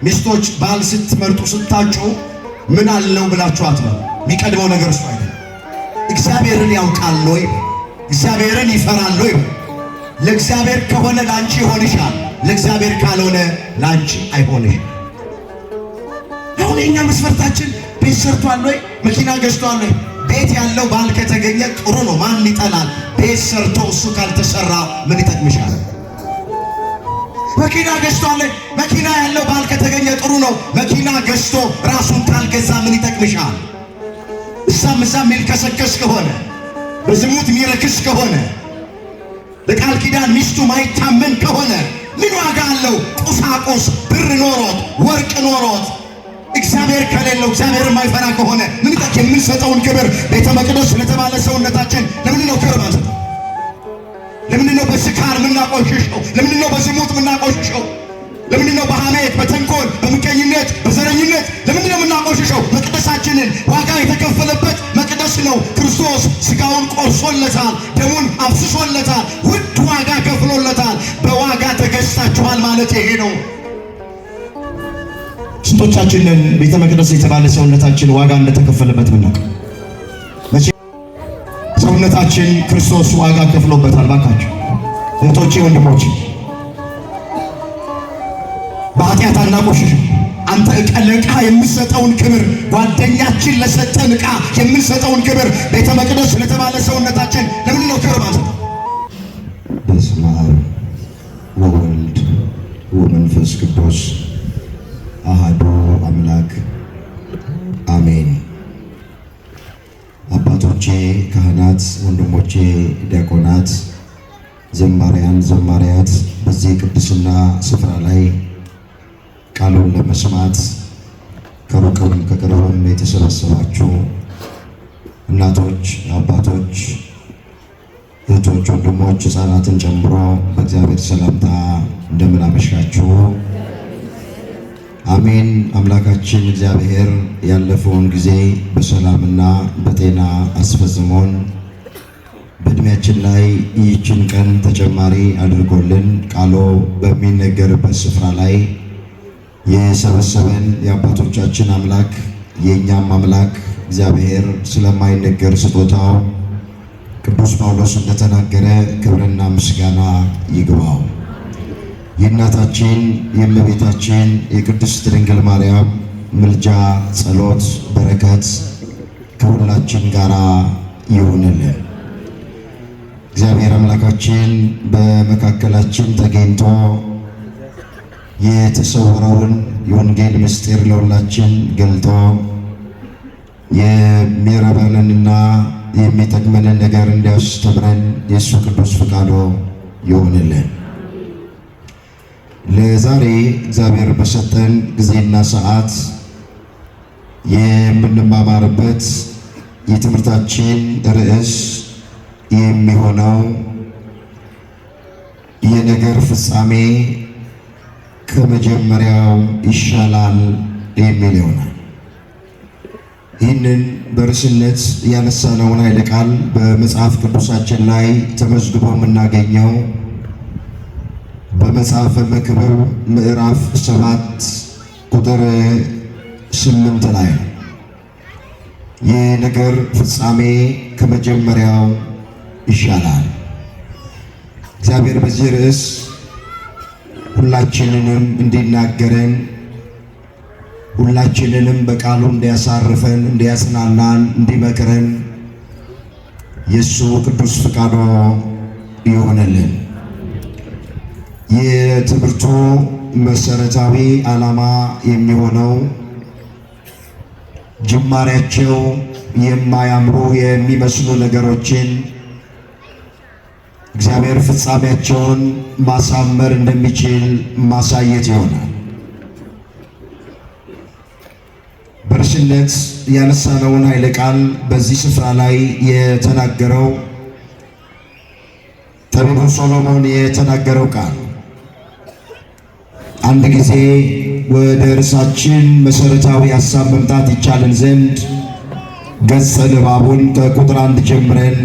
ሚስቶች ባል ስትመርጡ ስታጩ ምን አለው ብላችሁ አትበሉ። የሚቀድመው ነገር እሱ አይደለም። እግዚአብሔርን ያውቃል ወይ? እግዚአብሔርን ይፈራል ወይ? ለእግዚአብሔር ከሆነ ላንቺ ይሆንሻል፣ ለእግዚአብሔር ካልሆነ ላንቺ አይሆንሽም። አሁን የኛ መስፈርታችን ቤት ሰርቷል ወይ? መኪና ገዝቷል ወይ? ቤት ያለው ባል ከተገኘ ጥሩ ነው። ማን ይጠላል? ቤት ሰርቶ እሱ ካልተሰራ ምን ይጠቅምሻል? መኪና ገዝቷል። መኪና ያለው ባል ከተገኘ ጥሩ ነው። መኪና ገዝቶ ራሱን ካልገዛ ምን ይጠቅምሻል? እዛም የሚልከሰከስ ከሆነ በዝሙት የሚረክስ ከሆነ ለቃል ኪዳን ሚስቱ ማይታመን ከሆነ ምን ዋጋ አለው? ቁሳቁስ ብር ኖሮት ወርቅ ኖሮት እግዚአብሔር ከሌለው እግዚአብሔር የማይፈራ ከሆነ ምን ይጠቅም? የምንሰጠውን ክብር ቤተ መቅደስ ለተባለ ሰውነታችን ለምንድን ነው ክብር ማለት? ለምንድን ነው በስካር የምናቆሽሸው? ለምንድን ነው በዝሙት የምናቆሽሸው? ለምንድን ነው በሐሜት፣ በተንኮል፣ በምቀኝነት፣ በዘረኝነት ለምንድን ነው የምናቆሽሸው? መቅደሳችንን ዋጋ የተከፈለበት መቅደስ ነው። ክርስቶስ ስጋውን ቆርሶለታል፣ ደሙን አፍስሶለታል፣ ውድ ዋጋ ከፍሎለታል። በዋጋ ተገዝታችኋል ማለት ይሄ ነው። ስንቶቻችንን ቤተ መቅደስ የተባለ ሰውነታችን ዋጋ እንደተከፈለበት ምናውቅ? መቼ ሰውነታችን ክርስቶስ ዋጋ ከፍሎበታል። ባካችሁ እህቶቼ፣ ወንድሞቼ በኃጢአት አናቆሽሽ። አንተ ለዕቃ የምንሰጠውን ክብር፣ ጓደኛችን ለሰጠን ዕቃ የምንሰጠውን ክብር ቤተ መቅደስ ለተባለ ሰውነታችን ለምንድን ነው ክብር ማለት? በስመ አብ ወወልድ ወመንፈስ ቅዱስ አሐዱ አምላክ አሜን። አባቶቼ ካህናት፣ ወንድሞቼ ዲያቆናት፣ ዘማሪያን፣ ዘማሪያት በዚህ ቅድስና ስፍራ ላይ ቃሉን ለመስማት ከሩቅም ከቅርብም የተሰበሰባችሁ እናቶች፣ አባቶች፣ እህቶች፣ ወንድሞች፣ ሕፃናትን ጨምሮ በእግዚአብሔር ሰላምታ እንደምን አመሻችሁ። አሜን። አምላካችን እግዚአብሔር ያለፈውን ጊዜ በሰላምና በጤና አስፈጽሞን በእድሜያችን ላይ ይህችን ቀን ተጨማሪ አድርጎልን ቃሉ በሚነገርበት ስፍራ ላይ የሰበሰበን የአባቶቻችን አምላክ የእኛም አምላክ እግዚአብሔር ስለማይነገር ስጦታው ቅዱስ ጳውሎስ እንደተናገረ ክብርና ምስጋና ይግባው። የእናታችን የእመቤታችን የቅድስት ድንግል ማርያም ምልጃ፣ ጸሎት፣ በረከት ከሁላችን ጋር ይሁንልን። እግዚአብሔር አምላካችን በመካከላችን ተገኝቶ የተሰወረውን የወንጌል ምስጢር ለሁላችን ገልጦ የሚረበንንና የሚጠቅመንን ነገር እንዲያስተምረን የእሱ ቅዱስ ፈቃዱ ይሁንልን። ለዛሬ እግዚአብሔር በሰጠን ጊዜና ሰዓት የምንማማርበት የትምህርታችን ርዕስ የሚሆነው የነገር ፍጻሜ ከመጀመሪያው ይሻላል የሚል ይሆናል። ይህንን በርዕስነት ያነሳነውን ኃይለ ቃል በመጽሐፍ ቅዱሳችን ላይ ተመዝግቦ የምናገኘው በመጽሐፈ መክብብ ምዕራፍ 7 ቁጥር 8 ላይ የነገር ፍጻሜ ከመጀመሪያው ይሻላል። እግዚአብሔር በዚህ ርዕስ ሁላችንንም እንዲናገረን፣ ሁላችንንም በቃሉ እንዲያሳርፈን፣ እንዲያጽናናን፣ እንዲመክረን የእሱ ቅዱስ ፈቃዱ ይሆነልን። የትምህርቱ መሰረታዊ ዓላማ የሚሆነው ጅማሬያቸው የማያምሩ የሚመስሉ ነገሮችን እግዚአብሔር ፍጻሜያቸውን ማሳመር እንደሚችል ማሳየት ይሆናል። በርዕስነት ያነሳነውን ኃይለ ቃል በዚህ ስፍራ ላይ የተናገረው ጠቢቡ ሶሎሞን የተናገረው ቃል አንድ ጊዜ ወደ ርዕሳችን መሰረታዊ ሐሳብ መምጣት ይቻለን ዘንድ ገጸ ንባቡን ከቁጥር 1 ጀምረን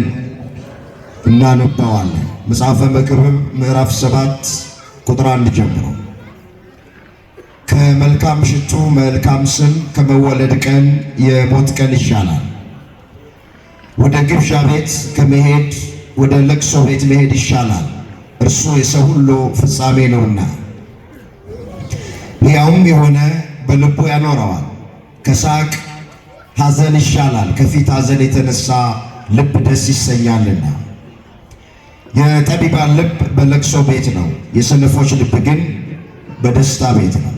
እናነባዋለን። መጽሐፈ መክብብ ምዕራፍ 7 ቁጥር 1 ጀምሮ ከመልካም ሽቱ መልካም ስም ከመወለድ ቀን የሞት ቀን ይሻላል። ወደ ግብዣ ቤት ከመሄድ ወደ ለቅሶ ቤት መሄድ ይሻላል፣ እርሱ የሰው ሁሉ ፍጻሜ ነውና። ሕያውም የሆነ በልቡ ያኖረዋል። ከሳቅ ሐዘን ይሻላል፣ ከፊት ሐዘን የተነሳ ልብ ደስ ይሰኛልና። የጠቢባን ልብ በለቅሶ ቤት ነው፣ የሰነፎች ልብ ግን በደስታ ቤት ነው።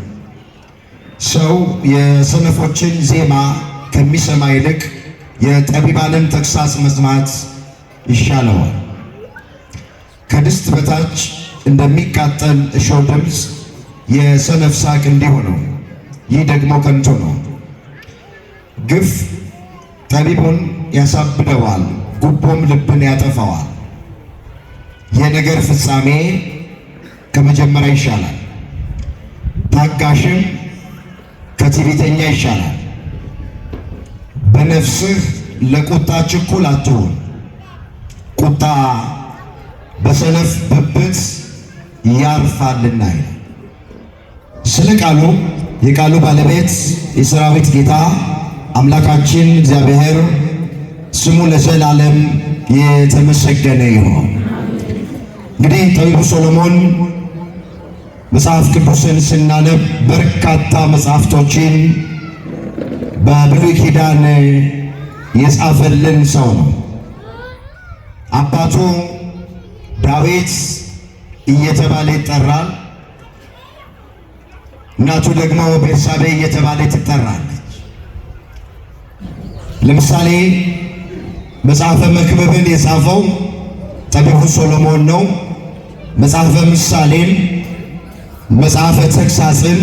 ሰው የሰነፎችን ዜማ ከሚሰማ ይልቅ የጠቢባንን ተግሳጽ መስማት ይሻለዋል። ከድስት በታች እንደሚቃጠል እሾህ ድምፅ የሰነፍ ሳቅ እንዲሁ ነው፣ ይህ ደግሞ ከንቱ ነው። ግፍ ጠቢቡን ያሳብደዋል፣ ጉቦም ልብን ያጠፋዋል። የነገር ፍጻሜ ከመጀመሪያ ይሻላል፣ ታጋሽም ከትዕቢተኛ ይሻላል። በነፍስህ ለቁጣ ችኩል አትሁን፣ ቁጣ በሰነፍ ብብት ያርፋልና። ስለ ቃሉ የቃሉ ባለቤት የሰራዊት ጌታ አምላካችን እግዚአብሔር ስሙ ለዘላለም የተመሰገነ ይሁን። እንግዲህ ጠቢቡ ሶሎሞን መጽሐፍ ቅዱስን ስናነብ በርካታ መጽሐፍቶችን በብሉይ ኪዳን የጻፈልን ሰው ነው። አባቱ ዳዊት እየተባለ ይጠራል። እናቱ ደግሞ ቤርሳቤ እየተባለ ትጠራለች። ለምሳሌ መጽሐፈ መክብብን የጻፈው ጠቢቡ ሶሎሞን ነው። መጽሐፈ ምሳሌን፣ መጽሐፈ ተግሳጽን፣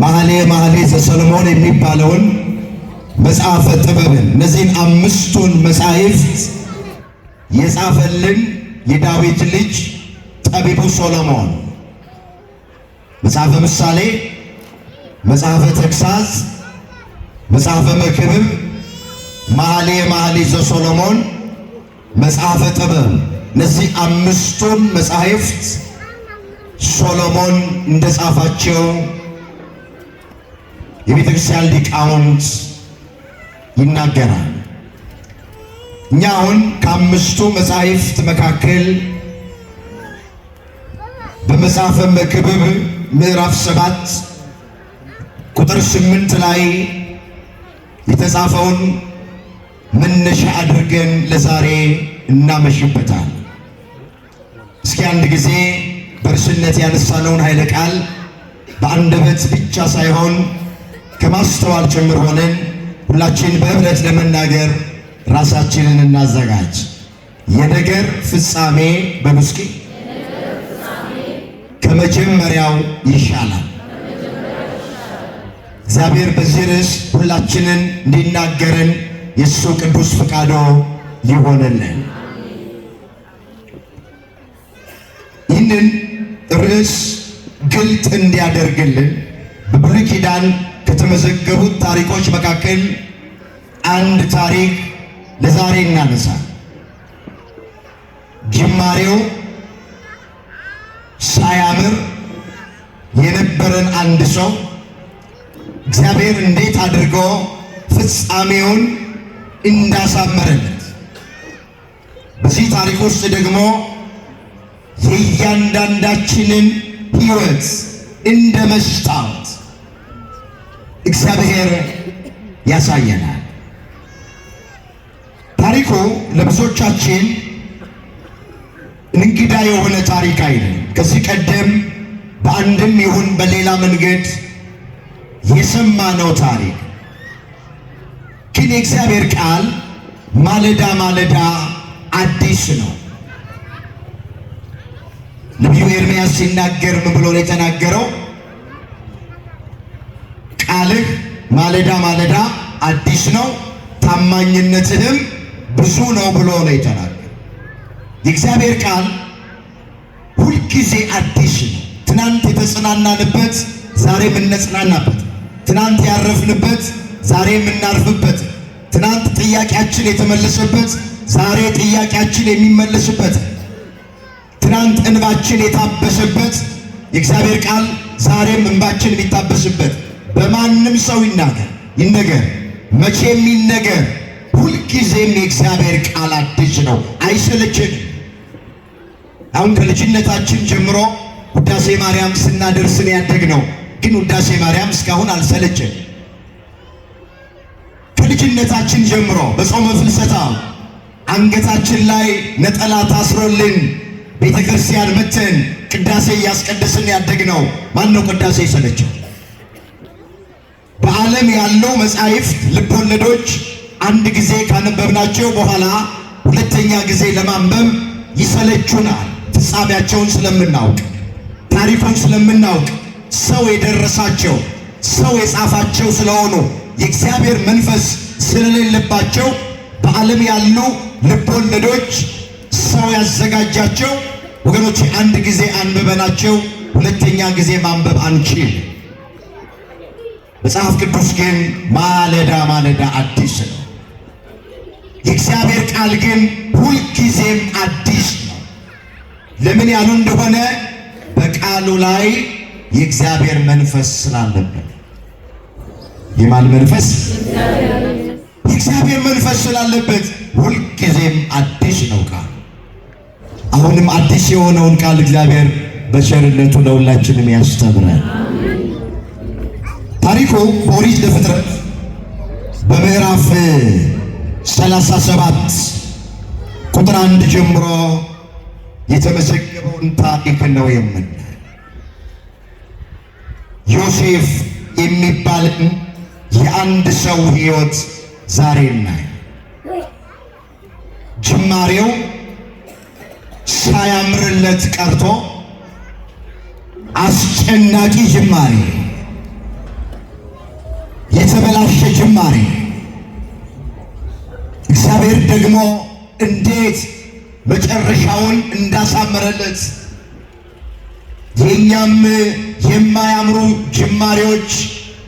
መኃልየ ዘሰሎሞን የሚባለውን መጽሐፈ ጥበብን፣ እነዚህን አምስቱን መጻሕፍት የጻፈልን የዳዊት ልጅ ጠቢቡ ሶሎሞን። መጽሐፈ ምሳሌ፣ መጽሐፈ ተግሳጽ፣ መጽሐፈ መክብብ፣ መኃልየ ዘሰሎሞን፣ መጽሐፈ ጥበብ፣ እነዚህ አምስቱን መጻሕፍት ሶሎሞን እንደጻፋቸው የቤተ ክርስቲያን ሊቃውንት ይናገራል። እኛ አሁን ከአምስቱ መጻሕፍት መካከል በመጽሐፈ መክብብ ምዕራፍ 7 ቁጥር 8 ላይ የተጻፈውን መነሻ አድርገን ለዛሬ እናመሽበታል። እስኪ አንድ ጊዜ በእርስነት ያነሳነውን ኃይለ ቃል በአንደበት ብቻ ሳይሆን ከማስተዋል ጭምር ሆነን ሁላችን በህብረት ለመናገር ራሳችንን እናዘጋጅ። የነገር ፍጻሜ በምስኪ ከመጀመሪያው ይሻላል። እግዚአብሔር በዚህ ርዕስ ሁላችንን እንዲናገረን የእሱ ቅዱስ ፈቃዶ ይሆንልን። ይህንን ርዕስ ግልጥ እንዲያደርግልን በብሉይ ኪዳን ከተመዘገቡት ታሪኮች መካከል አንድ ታሪክ ለዛሬ እናነሳ። ጅማሬው ሳያምር የነበረን አንድ ሰው እግዚአብሔር እንዴት አድርጎ ፍጻሜውን እንዳሳመረለት፣ በዚህ ታሪክ ውስጥ ደግሞ የእያንዳንዳችንን ሕይወት እንደ መስታወት እግዚአብሔር ያሳየናል። ታሪኩ ለብዙዎቻችን እንግዳ የሆነ ታሪክ አይደለም። ከዚህ ቀደም በአንድም ይሁን በሌላ መንገድ የሰማነው ታሪክ ግን የእግዚአብሔር ቃል ማለዳ ማለዳ አዲስ ነው። ነቢዩ ኤርምያስ ሲናገር ምን ብሎ ነው የተናገረው? ቃልህ ማለዳ ማለዳ አዲስ ነው፣ ታማኝነትህም ብዙ ነው ብሎ ነው የተናገረው። የእግዚአብሔር ቃል ሁልጊዜ አዲስ ነው። ትናንት የተጽናናንበት ዛሬ የምንጽናናበት፣ ትናንት ያረፍንበት ዛሬ የምናርፍበት፣ ትናንት ጥያቄያችን የተመለሰበት ዛሬ ጥያቄያችን የሚመለስበት፣ ትናንት እንባችን የታበሰበት የእግዚአብሔር ቃል ዛሬም እንባችን የሚታበስበት በማንም ሰው ይነገር መቼም ይነገር፣ ሁልጊዜም የእግዚአብሔር ቃል አዲስ ነው፣ አይሰለችንም። አሁን ከልጅነታችን ጀምሮ ውዳሴ ማርያም ስናደርስን ያደግነው፣ ግን ውዳሴ ማርያም እስካሁን አልሰለችን። ከልጅነታችን ጀምሮ በጾመ ፍልሰታ አንገታችን ላይ ነጠላ ታስሮልን ቤተ ክርስቲያን መተን ቅዳሴ እያስቀደስን ያደግነው። ማነው ቅዳሴ ይሰለቸው? በዓለም ያለው መጻሕፍት ልቦለዶች አንድ ጊዜ ካነበብናቸው በኋላ ሁለተኛ ጊዜ ለማንበብ ይሰለቹናል። ፍጻሜያቸውን ስለምናውቅ፣ ታሪኩን ስለምናውቅ፣ ሰው የደረሳቸው ሰው የጻፋቸው ስለሆኑ የእግዚአብሔር መንፈስ ስለሌለባቸው በዓለም ያሉ ልቦለዶች ሰው ያዘጋጃቸው ወገኖች አንድ ጊዜ አንብበናቸው ሁለተኛ ጊዜ ማንበብ አንችል። መጽሐፍ ቅዱስ ግን ማለዳ ማለዳ አዲስ ነው። የእግዚአብሔር ቃል ግን ሁልጊዜም አዲስ ነው። ለምን ያሉ እንደሆነ በቃሉ ላይ የእግዚአብሔር መንፈስ ስላለበት። የማን መንፈስ? የእግዚአብሔር መንፈስ ስላለበት ሁልጊዜም አዲስ ነው ቃል። አሁንም አዲስ የሆነውን ቃል እግዚአብሔር በቸርነቱ ለሁላችንም ያስተምራል። ታሪኩ በኦሪት ዘፍጥረት በምዕራፍ 37 ቁጥር 1 ጀምሮ የተመዘገበውን ታሪክ ነው የምናየው። ዮሴፍ የሚባልን የአንድ ሰው ሕይወት ዛሬ እናያለን። ጅማሬው ሳያምርለት ቀርቶ አስጨናቂ ጅማሬ፣ የተበላሸ ጅማሬ፣ እግዚአብሔር ደግሞ እንዴት መጨረሻውን እንዳሳመረለት የኛም የማያምሩ ጅማሬዎች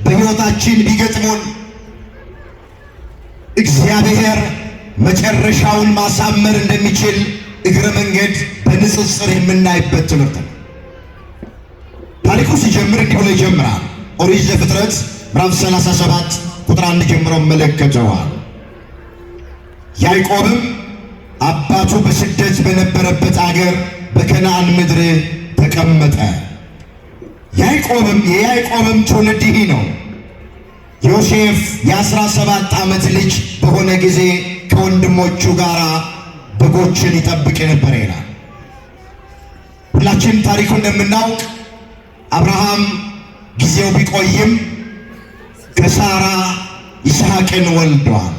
በሕይወታችን ቢገጥሙን እግዚአብሔር መጨረሻውን ማሳመር እንደሚችል እግረ መንገድ በንጽጽር የምናይበት ትምህርት ነው። ታሪኩ ሲጀምር እንዲህ ብሎ ይጀምራል። ኦሪት ዘፍጥረት ምዕራፍ 37 ቁጥር 1 ጀምሮ መለከተዋል። ያዕቆብም አባቱ በስደት በነበረበት አገር በከነዓን ምድር ተቀመጠ። የያዕቆብም ትውልድ ይህ ነው። ዮሴፍ የ17 ዓመት ልጅ በሆነ ጊዜ ከወንድሞቹ ጋር በጎችን ይጠብቅ ነበር ይላል። ሁላችን ታሪኩ እንደምናውቅ አብርሃም ጊዜው ቢቆይም ከሳራ ይስሐቅን ወልዷል።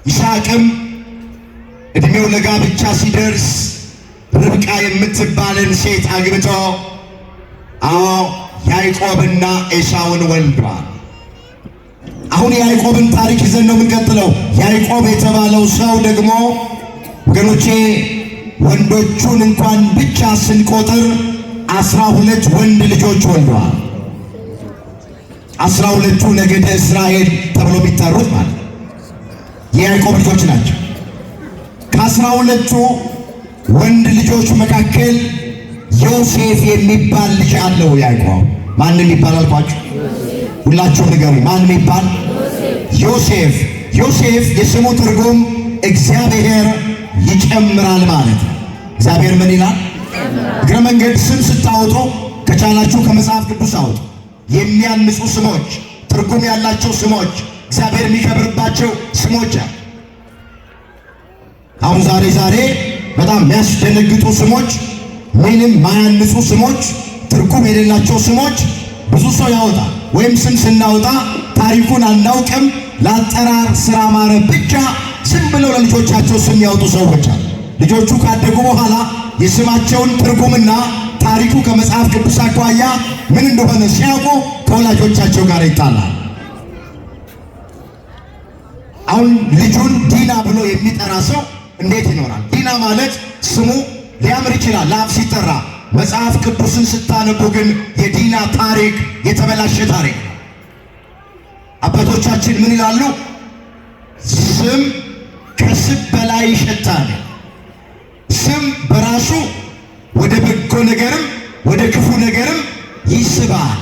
ይስሐቅም እድሜው ለጋብቻ ሲደርስ ርብቃ የምትባልን ሴት አግብቶ ያዕቆብና ኤሳውን ወልዷል። አሁን የያዕቆብን ታሪክ ይዘን ነው የምንቀጥለው። ያዕቆብ የተባለው ሰው ደግሞ ወገኖቼ ወንዶቹን እንኳን ብቻ ስንቆጥር 12 ወንድ ልጆች ወልዷል። 12ቱ ነገደ እስራኤል ተብሎ የሚጠሩት ማለት የያዕቆብ ልጆች ናቸው። ከ12ቱ ወንድ ልጆች መካከል ዮሴፍ የሚባል ልጅ አለው ያዕቆብ። ማንም ይባላል አልኳችሁ? ሁላችሁ ንገሩ። ማንም ይባል? ዮሴፍ። ዮሴፍ የስሙ ትርጉም እግዚአብሔር ይጨምራል ማለት ነው። እግዚአብሔር ምን ይላል? እግረ መንገድ ስም ስታወጡ ከቻላችሁ ከመጽሐፍ ቅዱስ አውጡ። የሚያንጹ ስሞች፣ ትርጉም ያላቸው ስሞች፣ እግዚአብሔር የሚከብርባቸው ስሞች አሉ። አሁን ዛሬ በጣም የሚያስደነግጡ ስሞች፣ ምንም ማያንጹ ስሞች፣ ትርጉም የሌላቸው ስሞች ብዙ ሰው ያወጣል። ወይም ስም ስናወጣ ታሪኩን አናውቅም፣ ለአጠራር ስራ ማረብ ብቻ ዝም ብለው ለልጆቻቸው ስም ያወጡ ሰዎች አሉ። ልጆቹ ካደጉ በኋላ የስማቸውን ትርጉምና ታሪኩ ከመጽሐፍ ቅዱስ አኳያ ምን እንደሆነ ሲያውቁ ከወላጆቻቸው ጋር ይጣላል። አሁን ልጁን ዲና ብሎ የሚጠራ ሰው እንዴት ይኖራል? ዲና ማለት ስሙ ሊያምር ይችላል ለአፍ ሲጠራ። መጽሐፍ ቅዱስን ስታነቡ ግን የዲና ታሪክ የተበላሸ ታሪክ ነው። አባቶቻችን ምን ይላሉ? ስም ከስብ በላይ ይሸታል። ስም በራሱ ወደ በጎ ነገርም ወደ ክፉ ነገርም ይስባል።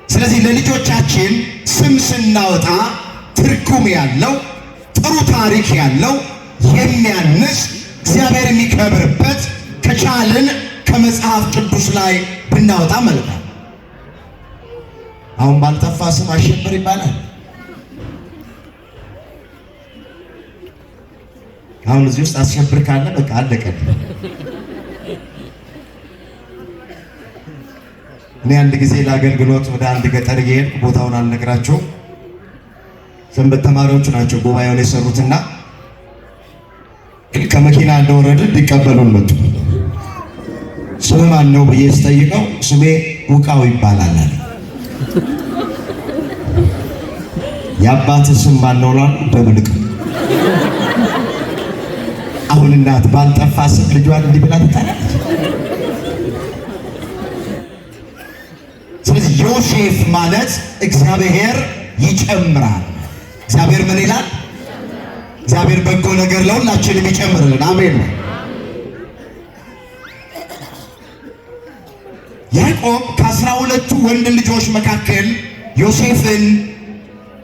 ስለዚህ ለልጆቻችን ስም ስናወጣ ትርጉም ያለው ጥሩ ታሪክ ያለው የሚያንስ እግዚአብሔር የሚከብርበት ከቻልን ከመጽሐፍ ቅዱስ ላይ ብናወጣ መልካም። አሁን ባልጠፋ ስም አሸብር ይባላል። አሁን እዚህ ውስጥ አሸብር ካለ በቃ አለቀ። እኔ አንድ ጊዜ ለአገልግሎት ወደ አንድ ገጠር እየሄድኩ ቦታውን አልነግራቸውም። ሰንበት ተማሪዎቹ ናቸው ጉባኤውን የሰሩትና ከመኪና እንደወረድን ሊቀበሉን መጡ። ስም ማን ነው ብዬ ስጠይቀው ስሜ ውቃው ይባላል አለ። የአባት ስም ማን ነው ላሉ ደብልቅ። አሁን እናት ባልጠፋ ስም ልጇን እንዲህ ብላ ትጠራለች። ስለዚህ ዮሴፍ ማለት እግዚአብሔር ይጨምራል። እግዚአብሔር ምን ይላል? እግዚአብሔር በጎ ነገር ለሁላችንም ይጨምርልን። አሜን። ያዕቆብ ከ12ቱ ወንድ ልጆች መካከል ዮሴፍን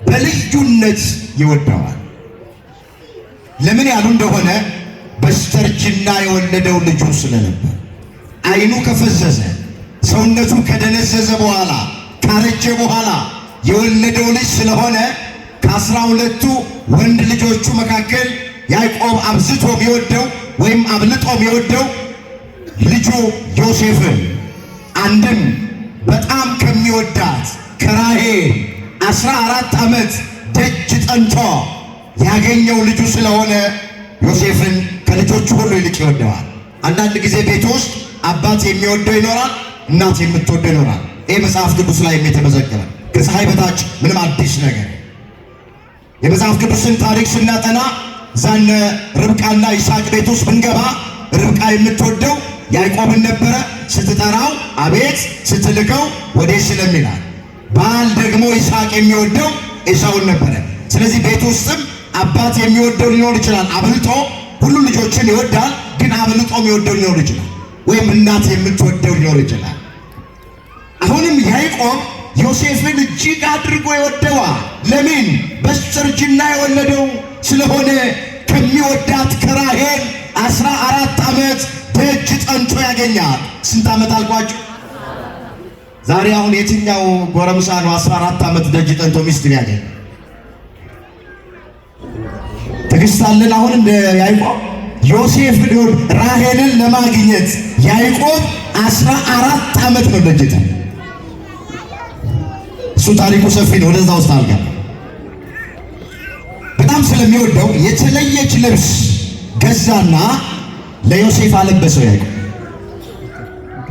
በልዩነት ይወደዋል። ለምን ያሉ እንደሆነ በስተርጅና የወለደው ልጁ ስለነበር ዓይኑ ከፈዘዘ ሰውነቱ ከደነዘዘ በኋላ ካረጀ በኋላ የወለደው ልጅ ስለሆነ ከ12ቱ ወንድ ልጆቹ መካከል ያዕቆብ አብዝቶ የሚወደው ወይም አብልጦ የሚወደው ልጁ ዮሴፍን አንድም በጣም ከሚወዳት ከራሔል 14 ዓመት ደጅ ጠንቶ ያገኘው ልጁ ስለሆነ ዮሴፍን ከልጆቹ ሁሉ ይልቅ ይወደዋል። አንዳንድ ጊዜ ቤት ውስጥ አባት የሚወደው ይኖራል፣ እናት የምትወደው ይኖራል። ይህ መጽሐፍ ቅዱስ ላይ የተመዘገበ ከፀሐይ በታች ምንም አዲስ ነገር። የመጽሐፍ ቅዱስን ታሪክ ስናጠና ዛነ ርብቃና ይስሐቅ ቤት ውስጥ ብንገባ ርብቃ የምትወደው ያዕቆብን ነበረ። ስትጠራው አቤት ስትልከው ወዴት ስለሚላል። ባል ደግሞ ይስሐቅ የሚወደው ኤሳውን ነበረ። ስለዚህ ቤት ውስጥም አባት የሚወደው ሊኖር ይችላል። አብልጦ ሁሉ ልጆችን ይወዳል፣ ግን አብልጦ የሚወደው ሊኖር ይችላል። ወይም እናት የምትወደው ሊኖር ይችላል። አሁንም ያዕቆብ ዮሴፍን እጅግ አድርጎ ይወደዋል። ለምን? በስተርጅና የወለደው ስለሆነ ከሚወዳት ከራሔል 14 ዓመት ደጅ ጠንቶ ያገኛል። ስንት ዓመት አልኳችሁ? ዛሬ አሁን የትኛው ጎረምሳ ነው 14 ዓመት ደጅ ጠንቶ ሚስት ያገኝ? ትዕግስት አለን አሁን እንደ ያዕቆብ? ዮሴፍ ራሔልን ለማግኘት ያዕቆብ 14 ዓመት ነው ደጅ ጠንቶ። እሱ ታሪኩ ሰፊ ነው፣ ወደዛ ውስጥ አልገባም። በጣም ስለሚወደው የተለየች ልብስ ገዛና ለዮሴፍ አለበሰው። ያዕቆብ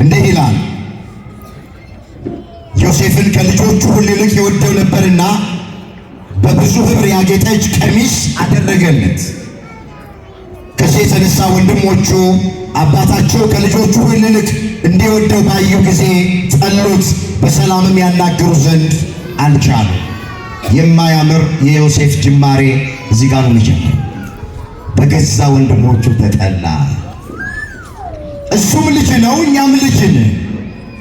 እንዲህ ይላል፣ ዮሴፍን ከልጆቹ ሁሉ ይልቅ ይወደው ነበርና በብዙ ኅብር ያጌጠች ቀሚስ አደረገለት። ከዚህ የተነሳ ወንድሞቹ አባታቸው ከልጆቹ ሁሉ ይልቅ እንዲወደው ባዩ ጊዜ ጠሉት፣ በሰላምም ያናግሩ ዘንድ አልቻሉም። የማያምር የዮሴፍ ጅማሬ እዚህ ጋር ነው የሚጀምረው። በገዛ ወንድሞቹ ተጠላ። እሱም ልጅ ነው፣ እኛም ልጅ ነን።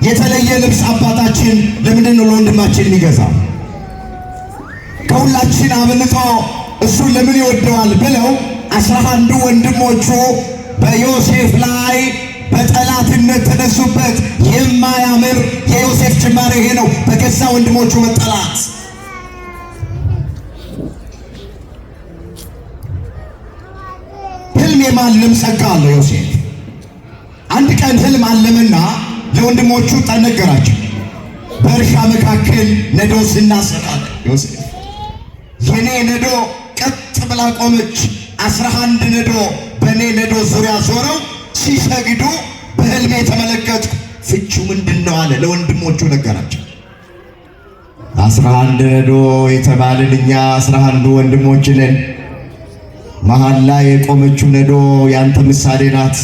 የተለየ ልብስ አባታችን ለምንድን ነው ለወንድማችን የሚገዛው? ከሁላችን አብልጦ እሱን ለምን ይወደዋል ብለው 11 ወንድሞቹ በዮሴፍ ላይ በጠላትነት ተነሱበት። የማያምር የዮሴፍ ጅማሬ ይሄ ነው፣ በገዛ ወንድሞቹ መጠላት። ህልም የማለም ጸጋ አለው ዮሴፍ። አንድ ቀን ህልም አለምና ለወንድሞቹ ነገራቸው። በእርሻ መካከል ነዶ ስናሰራለን ዮሴፍ፣ የኔ ነዶ ቀጥ ብላ ቆመች። 11 ነዶ በእኔ ነዶ ዙሪያ ዞረው ሲሰግዱ በህልሜ ተመለከትኩ። ፍቹ ምንድነው አለ። ለወንድሞቹ ነገራቸው። 11 ነዶ የተባልን እኛ 11 ወንድሞች ነን። መሃል ላይ የቆመችው ነዶ ያንተ ምሳሌ ናት።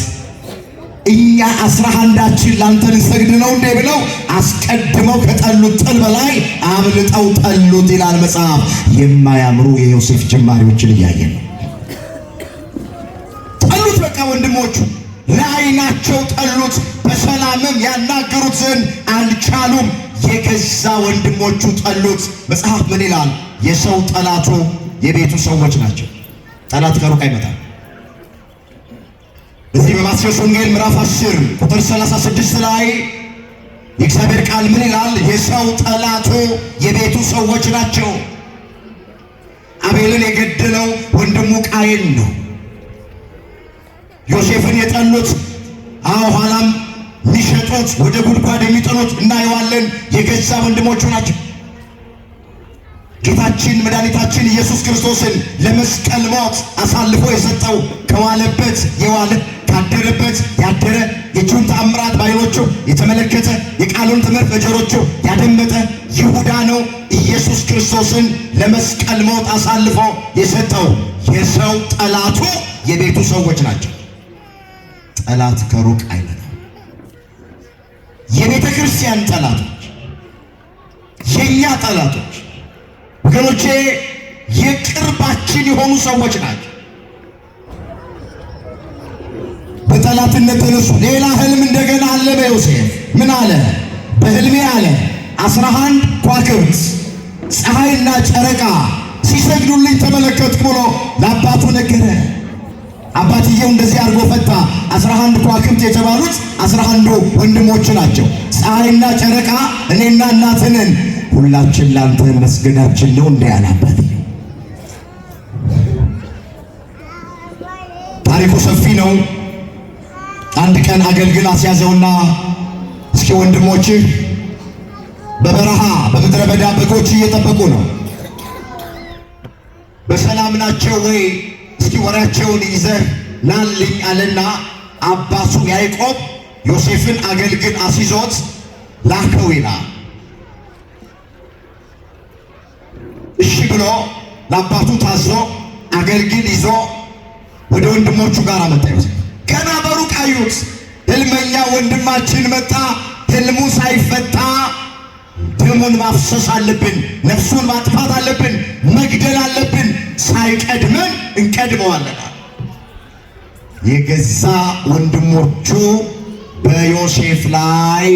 እኛ 11ዳችን ላንተ እንሰግድ ነው እንዴ ብለው አስቀድመው ከጠሉት ጥል በላይ አብልጠው ጠሉት ይላል መጽሐፍ። የማያምሩ የዮሴፍ ጅማሬዎችን እያየን ነው። ጠሉት፣ በቃ ወንድሞቹ ለዓይናቸው ጠሉት፣ በሰላምም ያናገሩት ዘንድ አልቻሉም። የገዛ ወንድሞቹ ጠሉት። መጽሐፍ ምን ይላል? የሰው ጠላቱ የቤቱ ሰዎች ናቸው። ጠላት ከሩቅ አይመጣም። እዚህ በማቴዎስ ወንጌል ምዕራፍ 10 ቁጥር 36 ላይ የእግዚአብሔር ቃል ምን ይላል? የሰው ጠላቱ የቤቱ ሰዎች ናቸው። አቤልን የገደለው ወንድሙ ቃየን ነው። ዮሴፍን የጠሉት ኋላም የሚሸጡት ወደ ጉድጓድ የሚጥሉት እናየዋለን፣ የገዛ ወንድሞቹ ናቸው። ጌታችን መድኃኒታችን ኢየሱስ ክርስቶስን ለመስቀል ሞት አሳልፎ የሰጠው ከዋለበት የዋለ ካደረበት ያደረ የእጁን ተአምራት በዓይኖቹ የተመለከተ የቃሉን ትምህርት በጆሮቹ ያደመጠ ይሁዳ ነው። ኢየሱስ ክርስቶስን ለመስቀል ሞት አሳልፎ የሰጠው የሰው ጠላቱ የቤቱ ሰዎች ናቸው። ጠላት ከሩቅ አይመጣም። የቤተ ክርስቲያን ጠላቶች፣ የኛ ጠላቶች ወገኖቼ የቅርባችን የሆኑ ሰዎች ናቸው። በጠላትነት ተነሱ። ሌላ ህልም እንደገና አለመ ዮሴፍ። ምን አለ? በህልሜ አለ 11 ከዋክብት ፀሐይና ጨረቃ ሲሰግዱልኝ ተመለከትኩ ብሎ ለአባቱ ነገረ። አባትየው እንደዚህ አድርጎ ፈታ። 11 ከዋክብት የተባሉት 11 ወንድሞች ናቸው። ፀሐይና ጨረቃ እኔና እናትህ ነን፣ ሁላችን ላንተ መስገዳችን ነው እንደ ያለ አባትየው። ታሪኩ ሰፊ ነው። አንድ ቀን አገልግል አስያዘውና እስኪ ወንድሞችህ በበረሃ በምድረ በዳ በጎች እየጠበቁ ነው፣ በሰላም ናቸው ወይ? እስኪ ወሬያቸውን ይዘህ ናልኝ አለና አባቱ ያዕቆብ ዮሴፍን አገልግል አስይዞት ላከው ይላል። እሺ ብሎ ለአባቱ ታዞ አገልግል ይዞ ወደ ወንድሞቹ ጋር መጣ። ዮሴፍ ገና በሩቅ አዩት። ሕልመኛ ወንድማችን መጣ። ሕልሙ ሳይፈታ ደሙን ማፍሰስ አለብን፣ ነፍሱን ማጥፋት አለብን፣ መግደል አለብን፣ ሳይቀድመን እንቀድመዋለን። የገዛ ወንድሞቹ በዮሴፍ ላይ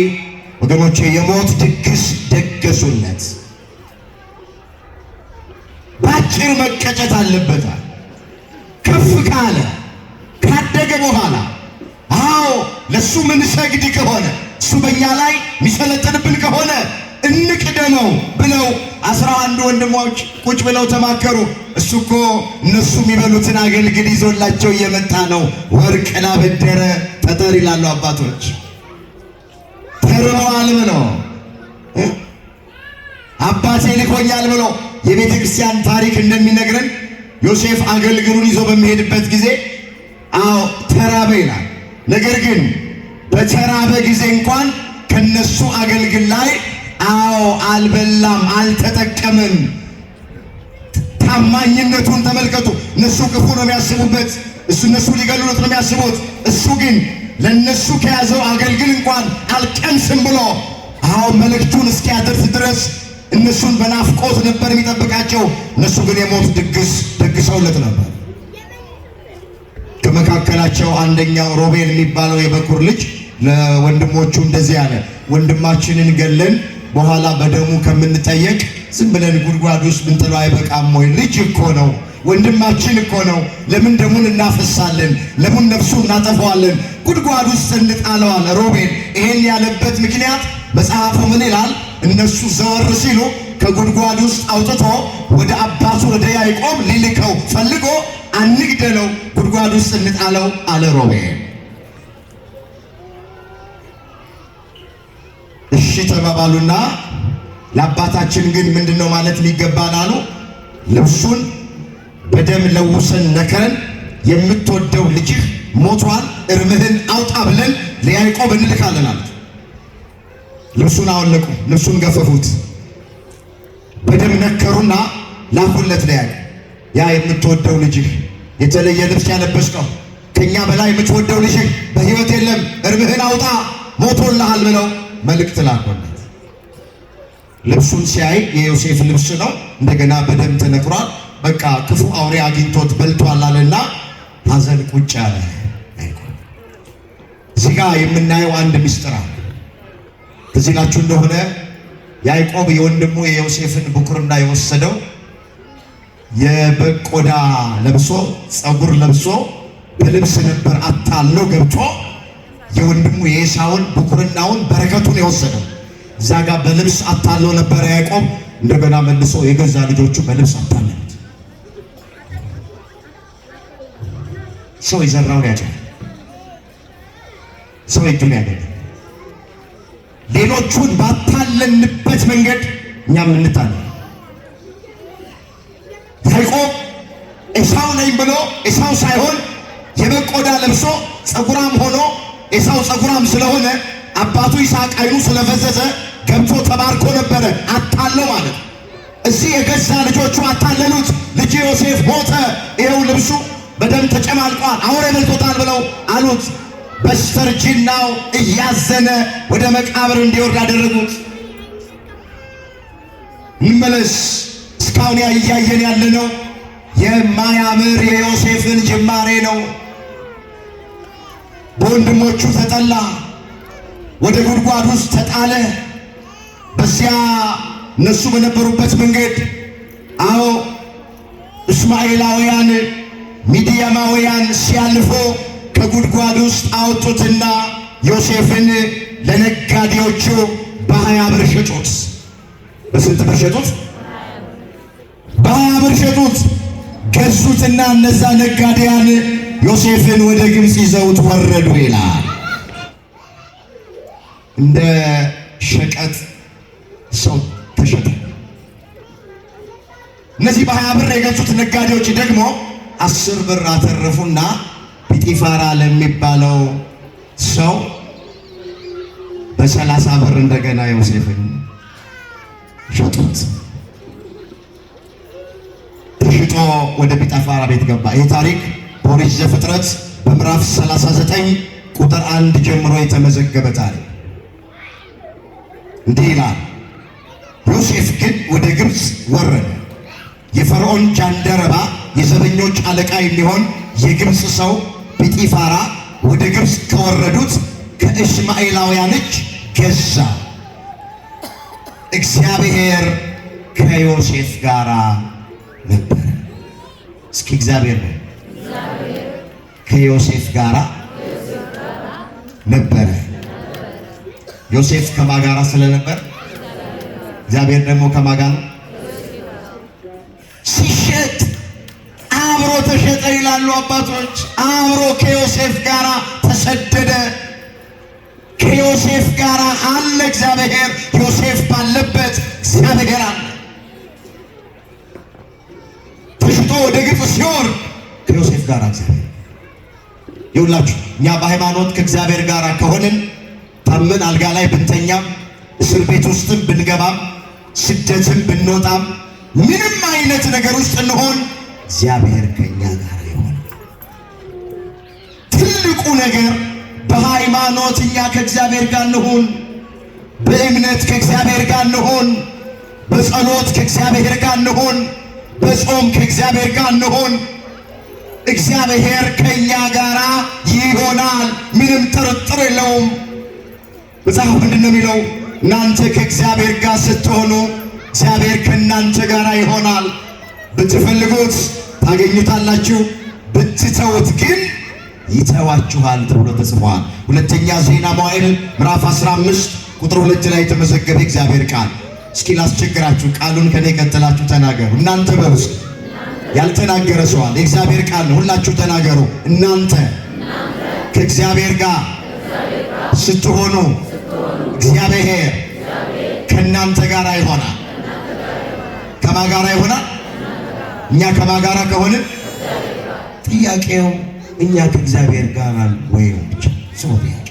ወገኖቼ የሞት ድግስ ደገሱለት። ባጭር መቀጨት አለበታል። ከፍ ካለ ካደገ በኋላ ለሱ ምን ሰግድ ከሆነ እሱ በእኛ ላይ የሚሰለጥንብን ከሆነ እንቅደመው ብለው 11 ወንድሞች ቁጭ ብለው ተማከሩ። እሱ እኮ እነሱ የሚበሉትን አገልግል ይዞላቸው እየመጣ ነው። ወርቅ ላበደረ ጠጠር ይላሉ አባቶች። ተርበዋል ብሎ አባቴ ልኮኛል ብሎ የቤተ ክርስቲያን ታሪክ እንደሚነግረን ዮሴፍ አገልግሉን ይዞ በሚሄድበት ጊዜ ተራበ ይላል። ነገር ግን በተራበ ጊዜ እንኳን ከነሱ አገልግል ላይ አልበላም፣ አልተጠቀመም። ታማኝነቱን ተመልከቱ። እነሱ ክፉ ነው የሚያስቡበት፣ እነሱ ሊገሉት ነው የሚያስቡት። እሱ ግን ለነሱ ከያዘው አገልግል እንኳን አልቀምስም ብሎ መልእክቱን እስኪያደርስ ድረስ እነሱን በናፍቆት ነበር የሚጠብቃቸው። እነሱ ግን የሞት ድግስ ደግሰውለት ነበር። ከመካከላቸው አንደኛው ሮቤል የሚባለው የበኩር ልጅ ለወንድሞቹ እንደዚህ አለ፣ ወንድማችንን ገለን በኋላ በደሙ ከምንጠየቅ ዝም ብለን ጉድጓድ ውስጥ ብንጥለው አይበቃም ወይ? ልጅ እኮ ነው፣ ወንድማችን እኮ ነው። ለምን ደሙን እናፈሳለን? ለምን ነፍሱን እናጠፋዋለን? ጉድጓድ ውስጥ እንጣለዋል። ሮቤል ይሄን ያለበት ምክንያት መጽሐፉ ምን ይላል? እነሱ ዘወር ሲሉ ከጉድጓድ ውስጥ አውጥቶ ወደ አባቱ ወደ ያዕቆብ ሊልከው ፈልጎ አንግደለው፣ ጉድጓድ ውስጥ እንጣለው አለ ሮቤል። እሺ ተባባሉና ለአባታችን ግን ምንድነው ማለት ሊገባን አሉ። ልብሱን በደም ለውሰን ነከረን፣ የምትወደው ልጅህ ሞቷል፣ እርምህን አውጣ ብለን ለያዕቆብ እንልካለን አሉት። ልብሱን አወለቁ፣ ልብሱን ገፈፉት፣ በደም ነከሩና ላኩለት ለያዕቆብ። ያ የምትወደው ልጅህ የተለየ ልብስ ያለበስከው ከኛ በላይ የምትወደው ልጅህ በሕይወት የለም፣ እርምህን አውጣ ሞቶልሃል ብለው መልእክት ላኩለት። ልብሱን ሲያይ የዮሴፍ ልብስ ነው፣ እንደገና በደም ተነክሯል። በቃ ክፉ አውሬ አግኝቶት በልቷል አለና ሐዘን ቁጭ አለ። እዚህ ጋር የምናየው አንድ ምስጢር አለ። ትዝ ይላችሁ እንደሆነ ያዕቆብ የወንድሙ የዮሴፍን ብኩርና የወሰደው የበግ ቆዳ ለብሶ ጸጉር ለብሶ በልብስ ነበር አታሎ ገብቶ የወንድሙ የኤሳውን ብኩርናውን በረከቱን የወሰደው። እዛ ጋር በልብስ አታሎ ነበር ያዕቆብ። እንደገና መልሶ የገዛ ልጆቹ በልብስ አታለሉት። ሰው የዘራውን ያጭዳል። ሰው እጁን ያገኛል። ሌሎቹን ባታለንበት መንገድ እኛም እንታለን። ያዕቆብ ኤሳው ነኝ ብሎ ኤሳው ሳይሆን የበግ ቆዳ ለብሶ ጸጉራም ሆኖ ኤሳው ጸጉራም ስለሆነ አባቱ ይስሐቅ ዓይኑ ስለፈዘዘ ገብቶ ተባርኮ ነበረ። አታለው ማለት እዚህ የገዛ ልጆቹ አታለሉት። ልጅ ዮሴፍ ሞተ፣ ይኸው ልብሱ በደም ተጨማልቋል፣ አውሬ በልቶታል ብለው አሉት። በስተርጅናው እያዘነ ወደ መቃብር እንዲወርድ አደረጉት። እንመለስ። እስካሁን እያየን ያለነው የማያምር የዮሴፍን ጅማሬ ነው። በወንድሞቹ ተጠላ፣ ወደ ጉድጓድ ውስጥ ተጣለ። በዚያ እነሱ በነበሩበት መንገድ አዎ እስማኤላውያን ሚዲያማውያን ሲያልፉ ከጉድጓድ ውስጥ አወጡትና ዮሴፍን ለነጋዴዎቹ በ20 ብር ሸጡት። በስንት ብር ሸጡት? በ20 ብር ሸጡት። ገዙትና እነዛ ነጋዴያን ዮሴፍን ወደ ግብፅ ይዘውት ወረዱ ይላል። እንደ ሸቀጥ ሰው ተሸጠ። እነዚህ በ20 ብር የገዙት ነጋዴዎች ደግሞ 10 ብር አተረፉና ጲጢፋራ ለሚባለው ሰው በ30 ብር እንደገና ዮሴፍን ሸጡት። ተሽጦ ወደ ጲጢፋራ ቤት ገባ። ይህ ታሪክ በኦሪት ዘፍጥረት በምዕራፍ 39 ቁጥር 1 ጀምሮ የተመዘገበ ታሪክ እንዲህ ይላል። ዮሴፍ ግን ወደ ግብፅ ወረደ። የፈርዖን ጃንደረባ የዘበኞች አለቃ የሚሆን የግብፅ ሰው ጲጢፋራ ወደ ግብፅ ከወረዱት ከእስማኤላውያን እጅ ገዛ። እግዚአብሔር ከዮሴፍ ጋር ነበር። እስኪ እግዚአብሔር ነው ከዮሴፍ ጋር ነበረ። ዮሴፍ ከማጋራ ስለነበር እግዚአብሔር ደግሞ ከማጋ ነው። ሲሸጥ አብሮ ተሸጠ ይላሉ አባቶች። አብሮ ከዮሴፍ ጋር ተሰደደ። ከዮሴፍ ጋር አለ እግዚአብሔር። ዮሴፍ ባለበት እግዚአብሔር አለ። ተሽጦ ወደ ግብፅ ሲወር ከዮሴፍ ጋር እግዚአብሔር ይውላችሁ። እኛ በሃይማኖት ከእግዚአብሔር ጋር ከሆንን ታመን አልጋ ላይ ብንተኛም እስር ቤት ውስጥም ብንገባም ስደትም ብንወጣም ምንም አይነት ነገር ውስጥ እንሆን እግዚአብሔር ከኛ ጋር ይሆናል። ትልቁ ነገር በሃይማኖት እኛ ከእግዚአብሔር ጋር እንሆን፣ በእምነት ከእግዚአብሔር ጋር እንሆን፣ በጸሎት ከእግዚአብሔር ጋር እንሆን፣ በጾም ከእግዚአብሔር ጋር እንሆን። እግዚአብሔር ከኛ ጋር ይሆናል። ምንም ጥርጥር የለውም። መጽሐፍ ምንድን ነው የሚለው? እናንተ ከእግዚአብሔር ጋር ስትሆኑ እግዚአብሔር ከእናንተ ጋር ይሆናል። ብትፈልጉት ታገኙታላችሁ፣ ብትተውት ግን ይተዋችኋል ተብሎ ተጽፏል። ሁለተኛ ዜና መዋዕል ምዕራፍ 15 ቁጥር 2 ላይ የተመዘገበ እግዚአብሔር ቃል። እስኪ ላስቸግራችሁ፣ ቃሉን ከኔ ቀጥላችሁ ተናገሩ። እናንተ በውስጥ ያልተናገረ ሰዋል የእግዚአብሔር ቃል ነው። ሁላችሁ ተናገሩ። እናንተ ከእግዚአብሔር ጋር ስትሆኑ እግዚአብሔር ከእናንተ ጋር ይሆናል። ከማን ጋር ይሆናል? እኛ ከማን ጋር ከሆንን? ጥያቄው እኛ ከእግዚአብሔር ጋር ወይ ብቻ ሰው ጥያቄ።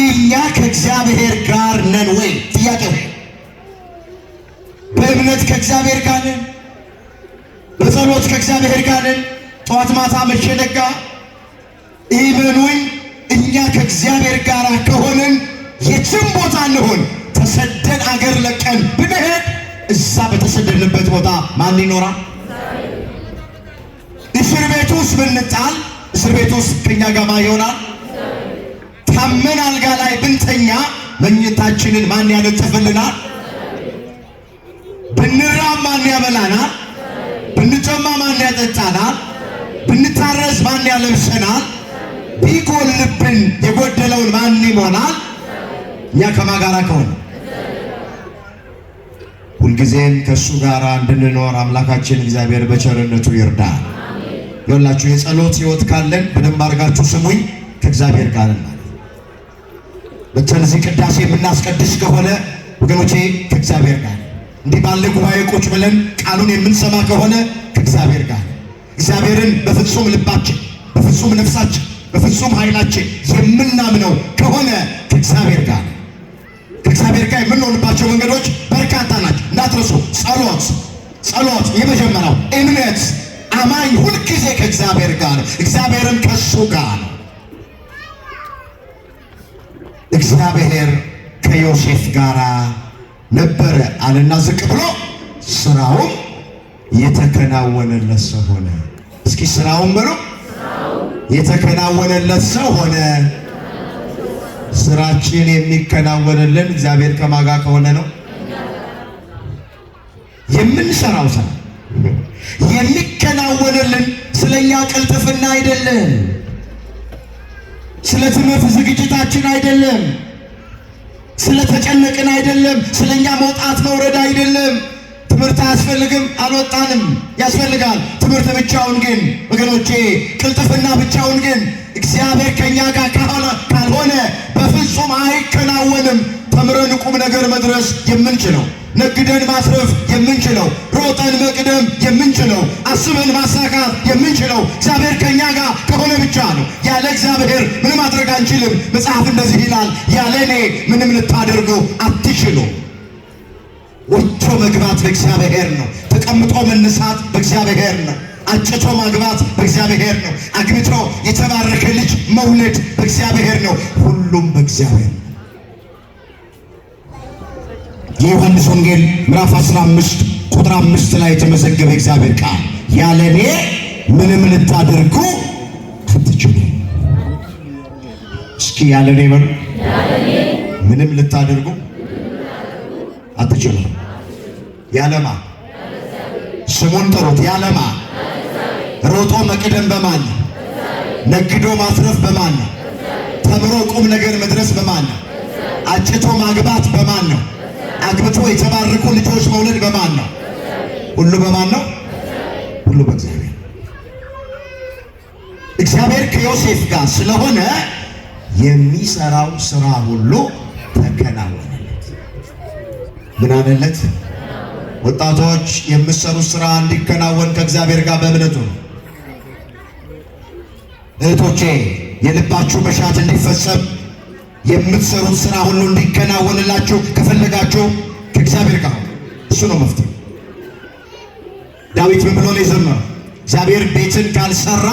እኛ ከእግዚአብሔር ጋር ነን ወይ? ጥያቄው በእምነት ከእግዚአብሔር ጋር ነን? በጸሎት ከእግዚአብሔር ጋር ነን? ጠዋት ማታ መቼ ነጋ? እመኑኝ እኛ ከእግዚአብሔር ጋር ከሆንን የትም ቦታ እንሆን ተሰደን አገር ለቀን ብንሄድ እዛ በተሰደድንበት ቦታ ማን ይኖራል? እስር ቤት ውስጥ ብንጣል እስር ቤት ውስጥ ከኛ ጋር ማን ይሆናል? በታመን አልጋ ላይ ብንተኛ መኝታችንን ማን ያነጥፍልናል? ብንራብ ማን ያበላናል? ብንጠማ ማን ያጠጣናል? ብንታረዝ ማን ያለብሰናል? ቢጎልብን የጎደለውን ማን ይሞላል? እኛ ከማጋራ ከሆነ ሁልጊዜም ከእሱ ጋር እንድንኖር አምላካችን እግዚአብሔር በቸርነቱ ይርዳል። ይኸውላችሁ የጸሎት ሕይወት ካለን በደንብ አድርጋችሁ ስሙኝ፣ ከእግዚአብሔር ጋር ማለት በተን እዚህ ቅዳሴ የምናስቀድስ ከሆነ ወገኖቼ ከእግዚአብሔር ጋር እንዲህ ባለ ጉባኤ ቁጭ ብለን ቃሉን የምንሰማ ከሆነ ከእግዚአብሔር ጋር እግዚአብሔርን በፍጹም ልባችን፣ በፍጹም ነፍሳችን፣ በፍጹም ኃይላችን የምናምነው ከሆነ ከእግዚአብሔር ጋር ከእግዚአብሔር ጋር የምንሆንባቸው መንገዶች በርካታ ናቸው። እንዳትረሱ። ጸሎት የመጀመሪያው እምነት። አማኝ ሁልጊዜ ከእግዚአብሔር ጋር፣ እግዚአብሔርም ከሱ ጋር። እግዚአብሔር ከዮሴፍ ጋር ነበረ አለና ዝቅ ብሎ ስራውም የተከናወነለት ሰው ሆነ። እስኪ ስራውም ብሎ የተከናወነለት ሰው ሆነ። ስራችን የሚከናወንልን እግዚአብሔር ከማጋ ከሆነ ነው። የምንሰራው ስራ የሚከናወንልን ስለኛ ቅልጥፍና አይደለም፣ ስለ ትምህርት ዝግጅታችን አይደለም፣ ስለ ተጨነቅን አይደለም፣ ስለኛ መውጣት መውረድ አይደለም። ትምህርት አያስፈልግም፣ አልወጣንም። ያስፈልጋል ትምህርት ብቻውን ግን ወገኖቼ፣ ቅልጥፍና ብቻውን ግን እግዚአብሔር ከኛ ጋር ካልሆነ በፍጹም አይከናወንም። ተምረን ቁም ነገር መድረስ የምንችለው፣ ነግደን ማስረፍ የምንችለው፣ ሮጠን መቅደም የምንችለው፣ አስበን ማሳካት የምንችለው እግዚአብሔር ከኛ ጋር ከሆነ ብቻ ነው። ያለ እግዚአብሔር ምንም ማድረግ አንችልም። መጽሐፍ እንደዚህ ይላል፣ ያለ እኔ ምንም ልታደርጉ አትችሉ። ወጥቶ መግባት በእግዚአብሔር ነው። ተቀምጦ መነሳት በእግዚአብሔር ነው። አጭቶ ማግባት በእግዚአብሔር ነው። አግብቶ የተባረከ ልጅ መውለድ በእግዚአብሔር ነው። ሁሉም በእግዚአብሔር ነው። የዮሐንስ ወንጌል ምዕራፍ 15 ቁጥር 5 ላይ የተመዘገበ እግዚአብሔር ቃል ያለ እኔ ምንም ልታደርጉ አትችሉ። እስኪ ያለ እኔ በሉ፣ ምንም ልታደርጉ አትችሉ። ያለማ ስሙን ጥሩት። ያለማ ሮጦ መቅደም በማን ነው? ነግዶ ማስረፍ በማን ነው? ተምሮ ቁም ነገር መድረስ በማን ነው? አጭቶ ማግባት በማን ነው? አግብቶ የተባረኩ ልጆች መውለድ በማን ነው? ሁሉ በማን ነው? ሁሉ በእግዚአብሔር። እግዚአብሔር ከዮሴፍ ጋር ስለሆነ የሚሰራው ስራ ሁሉ ተከናወነለት። ምን አለለት? ወጣቶች የምትሰሩት ስራ እንዲከናወን ከእግዚአብሔር ጋር በእምነቱ ነው። እህቶቼ የልባችሁ መሻት እንዲፈጸም የምትሰሩት ስራ ሁሉ እንዲከናወንላችሁ ከፈለጋችሁ ከእግዚአብሔር ጋር እሱ ነው መፍትሄ። ዳዊት ምን ብሎ ነው የዘመረው? እግዚአብሔር ቤትን ካልሰራ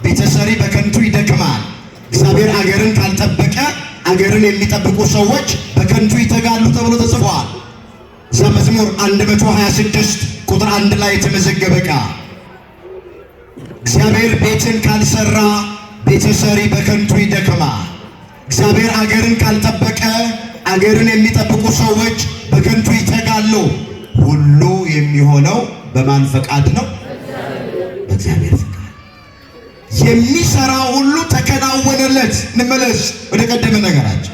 ቤተሰሪ በከንቱ ይደክማል። እግዚአብሔር አገርን ካልጠበቀ አገርን የሚጠብቁ ሰዎች በከንቱ ይተጋሉ ተብሎ ተጽፏል። ዘመዝሙር 126 ቁጥር 1 ላይ የተመዘገበ ቃል እግዚአብሔር ቤትን ካልሰራ ቤተሰሪ በከንቱ ይደክማል። እግዚአብሔር አገርን ካልጠበቀ አገርን የሚጠብቁ ሰዎች በከንቱ ይተጋሉ። ሁሉ የሚሆነው በማን ፈቃድ ነው? በእግዚአብሔር ፈቃድ። የሚሰራ ሁሉ ተከናወነለት። እንመለስ ወደ ቀደመ ነገራችን።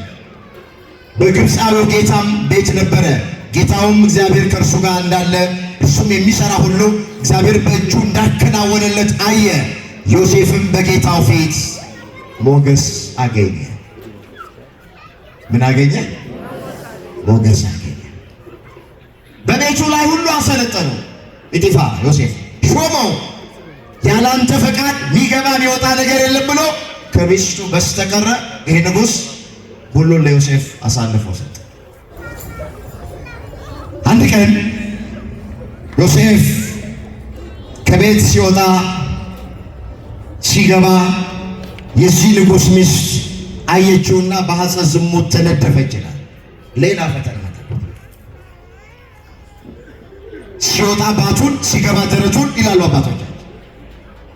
በግብፃዊው ጌታም ቤት ነበረ። ጌታውም እግዚአብሔር ከእርሱ ጋር እንዳለ እርሱም የሚሰራ ሁሉ እግዚአብሔር በእጁ እንዳከናወነለት አየ። ዮሴፍም በጌታው ፊት ሞገስ አገኘ። ምን አገኘ? ሞገስ አገኘ። በቤቱ ላይ ሁሉ አሰለጠነው። ጲጢፋራ ዮሴፍ ሾመው። ያላንተ ፈቃድ ሚገባ ሚወጣ ነገር የለም ብሎ ከሚስቱ በስተቀረ ይሄ ንጉሥ ሁሉን ለዮሴፍ አሳልፎ ሰጠ። አንድ ቀን ዮሴፍ ከቤት ሲወጣ ሲገባ የዚህ ንጉሥ ሚስት አየችውና በሐሰት ዝሙት ተነደፈች ይላል። ሌላ ፈተና ሲወጣ ባቱን ሲገባ ደረቱን ይላሉ አባቶቻችን።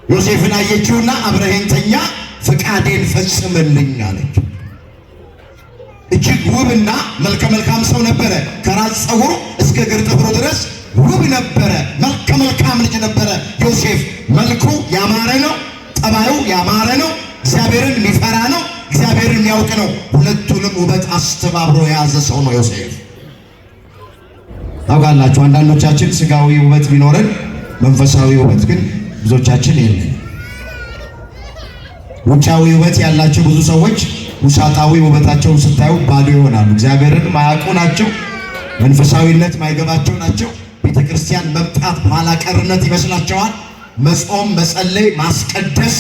ዮሴፍን አየችውና አብረኸኝ ተኛ፣ ፈቃዴን ፈጽምልኝ አለች። እጅግ ውብና መልከ መልካም ሰው ነበረ። ከራስ ፀጉሩ እስከ እግር ጥፍሩ ድረስ ውብ ነበረ። መልከ መልካም ልጅ ነበረ ዮሴፍ። መልኩ ያማረ ነው፣ ጠባዩ ያማረ ነው፣ እግዚአብሔርን የሚፈራ ነው፣ እግዚአብሔርን የሚያውቅ ነው። ሁለቱንም ውበት አስተባብሮ የያዘ ሰው ነው ዮሴፍ። ታውቃላችሁ አንዳንዶቻችን ስጋዊ ውበት ቢኖረን መንፈሳዊ ውበት ግን ብዙዎቻችን የለን። ውጫዊ ውበት ያላቸው ብዙ ሰዎች ውሳጣዊ ውበታቸውን ስታዩ ባዶ ይሆናሉ። እግዚአብሔርን ማያውቁ ናቸው። መንፈሳዊነት ማይገባቸው ናቸው። ቤተ ክርስቲያን መምጣት ኋላ ቀርነት ይመስላቸዋል። መጾም፣ መጸለይ፣ ማስቀደስ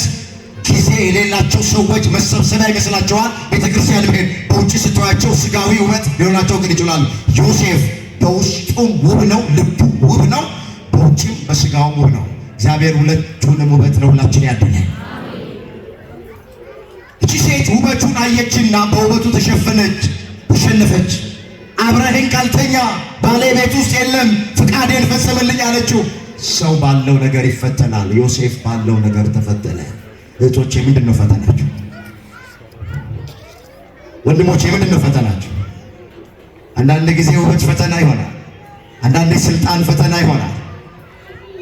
ጊዜ የሌላቸው ሰዎች መሰብሰቢያ ይመስላቸዋል። ቤተ ክርስቲያን መሄድ በውጭ ስትዋቸው ስጋዊ ውበት ሊሆናቸው ግን ይችላሉ። ዮሴፍ በውስጡም ውብ ነው፣ ልቡ ውብ ነው፣ በውጭም በስጋውም ውብ ነው። እግዚአብሔር ሁለቱንም ውበት ለሁላችን ያድነን። እቺ ሴት ውበቱን አየችና በውበቱ ተሸነፈች። አብረኸኝ ካልተኛ ባለቤት ውስጥ የለም ፍቃዴን ፈጽምልኝ አለችው። ሰው ባለው ነገር ይፈተናል። ዮሴፍ ባለው ነገር ተፈተነ። እህቶቼ ምንድነው ፈተናችሁ? ወንድሞቼ ምንድነው ፈተናችሁ? አንዳንድ ጊዜ ውበት ፈተና ይሆናል። አንዳንዴ ስልጣን ፈተና ይሆናል።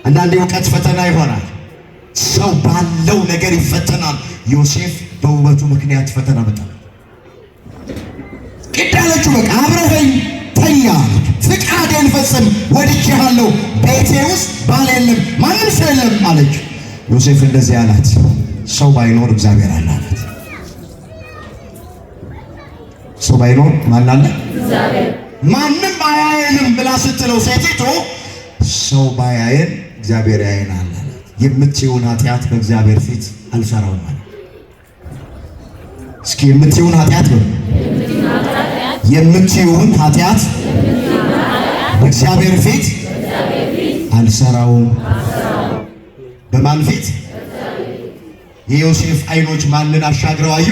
አንዳንዴ እውቀት ፈተና ይሆናል። ሰው ባለው ነገር ይፈተናል። ዮሴፍ በውበቱ ምክንያት ፈተና መጣ። ቅዳለችው በቃ አብረኸኝ ተኛ፣ ፍቃዴን ፈጽም፣ ወድጄሃለሁ፣ ቤቴ ውስጥ ባል የለም፣ ማንም ሰው የለም አለች። ዮሴፍ እንደዚህ አላት፣ ሰው ባይኖር እግዚአብሔር አለ አላት። ሰው ባይኖር ማን አለ? እግዚአብሔር። ማንም አያየንም ብላ ስትለው ሴቲቱ ሰው ባያየን እግዚአብሔር ያየናል አላት። የምትይውን ኃጢአት በእግዚአብሔር ፊት አልሰራውም አለ። እስኪ የምትይውን ኃጢአት ነው የምትይውን ኃጢአት በእግዚአብሔር ፊት አልሰራውም። በማን ፊት? የዮሴፍ አይኖች ማንን አሻግረው አዩ?